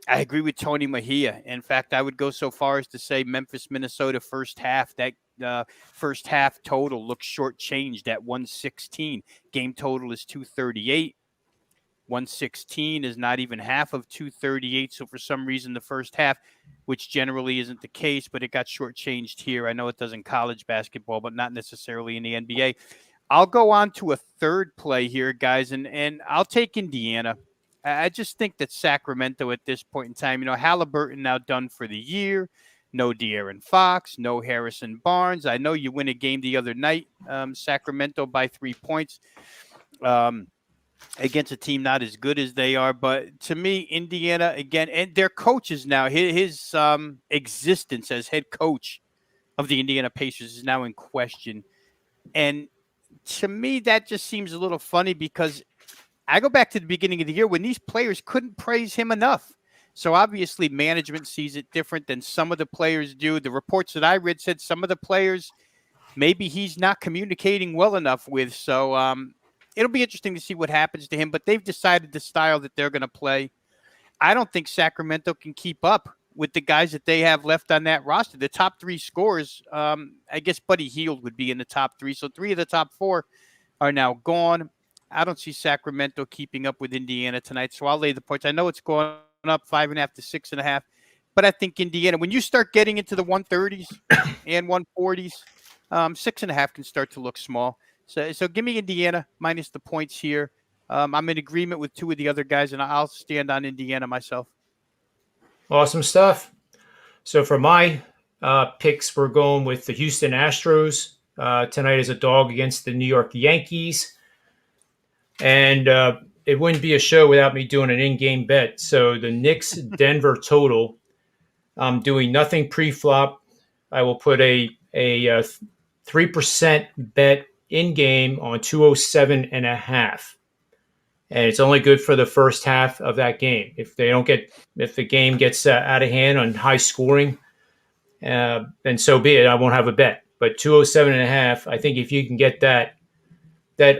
agree with Tony Mejia. In fact, I would go so far as to say Memphis, Minnesota first half. That first half total looks shortchanged at 116. Game total is 238. 116 is not even half of 238. So for some reason, the first half, which generally isn't the case, but it got shortchanged here. I know it does in college basketball, but not necessarily in the NBA. I'll go on to a third play here, guys, and I'll take Indiana. I just think that Sacramento at this point in time, Halliburton now done for the year. No De'Aaron Fox, no Harrison Barnes. I know you win a game the other night, Sacramento by 3 points. Against a team not as good as they are. But to me, Indiana, again, and their coaches now, his existence as head coach of the Indiana Pacers is now in question. And to me, that just seems a little funny because I go back to the beginning of the year when these players couldn't praise him enough. So obviously management sees it different than some of the players do. The reports that I read said some of the players, maybe he's not communicating well enough with. So, it'll be interesting to see what happens to him, but they've decided the style that they're going to play. I don't think Sacramento can keep up with the guys that they have left on that roster. The top 3 scorers, I guess Buddy Hield would be in the top 3. So 3 of the top 4 are now gone. I don't see Sacramento keeping up with Indiana tonight, so I'll lay the points. I know it's going up 5.5 to 6.5, but I think Indiana, when you start getting into the 130s and 140s, 6.5 can start to look small. So give me Indiana minus the points here. I'm in agreement with 2 of the other guys, and I'll stand on Indiana myself. Awesome stuff. So for my picks, we're going with the Houston Astros tonight as a dog against the New York Yankees. And it wouldn't be a show without me doing an in-game bet. So the Knicks Denver total, I'm doing nothing pre-flop. I will put a 3% bet in-game on 207.5. And it's only good for the first half of that game. If the game gets out of hand on high scoring, then so be it. I won't have a bet. But 207.5, I think if you can get that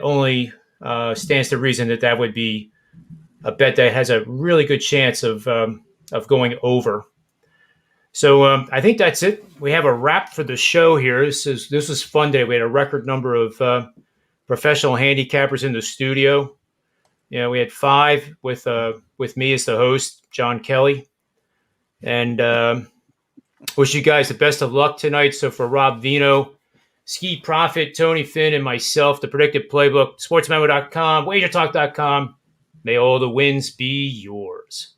only stands to reason that would be a bet that has a really good chance of going over. So I think that's it. We have a wrap for the show here. This was fun day. We had a record number of professional handicappers in the studio. Yeah, we had 5 with me as the host, John Kelly, and wish you guys the best of luck tonight. So for Rob Vino, Ski Profit, Tony Finn, and myself, the Predictive Playbook, sportsmemo.com, wagertalk.com. May all the wins be yours.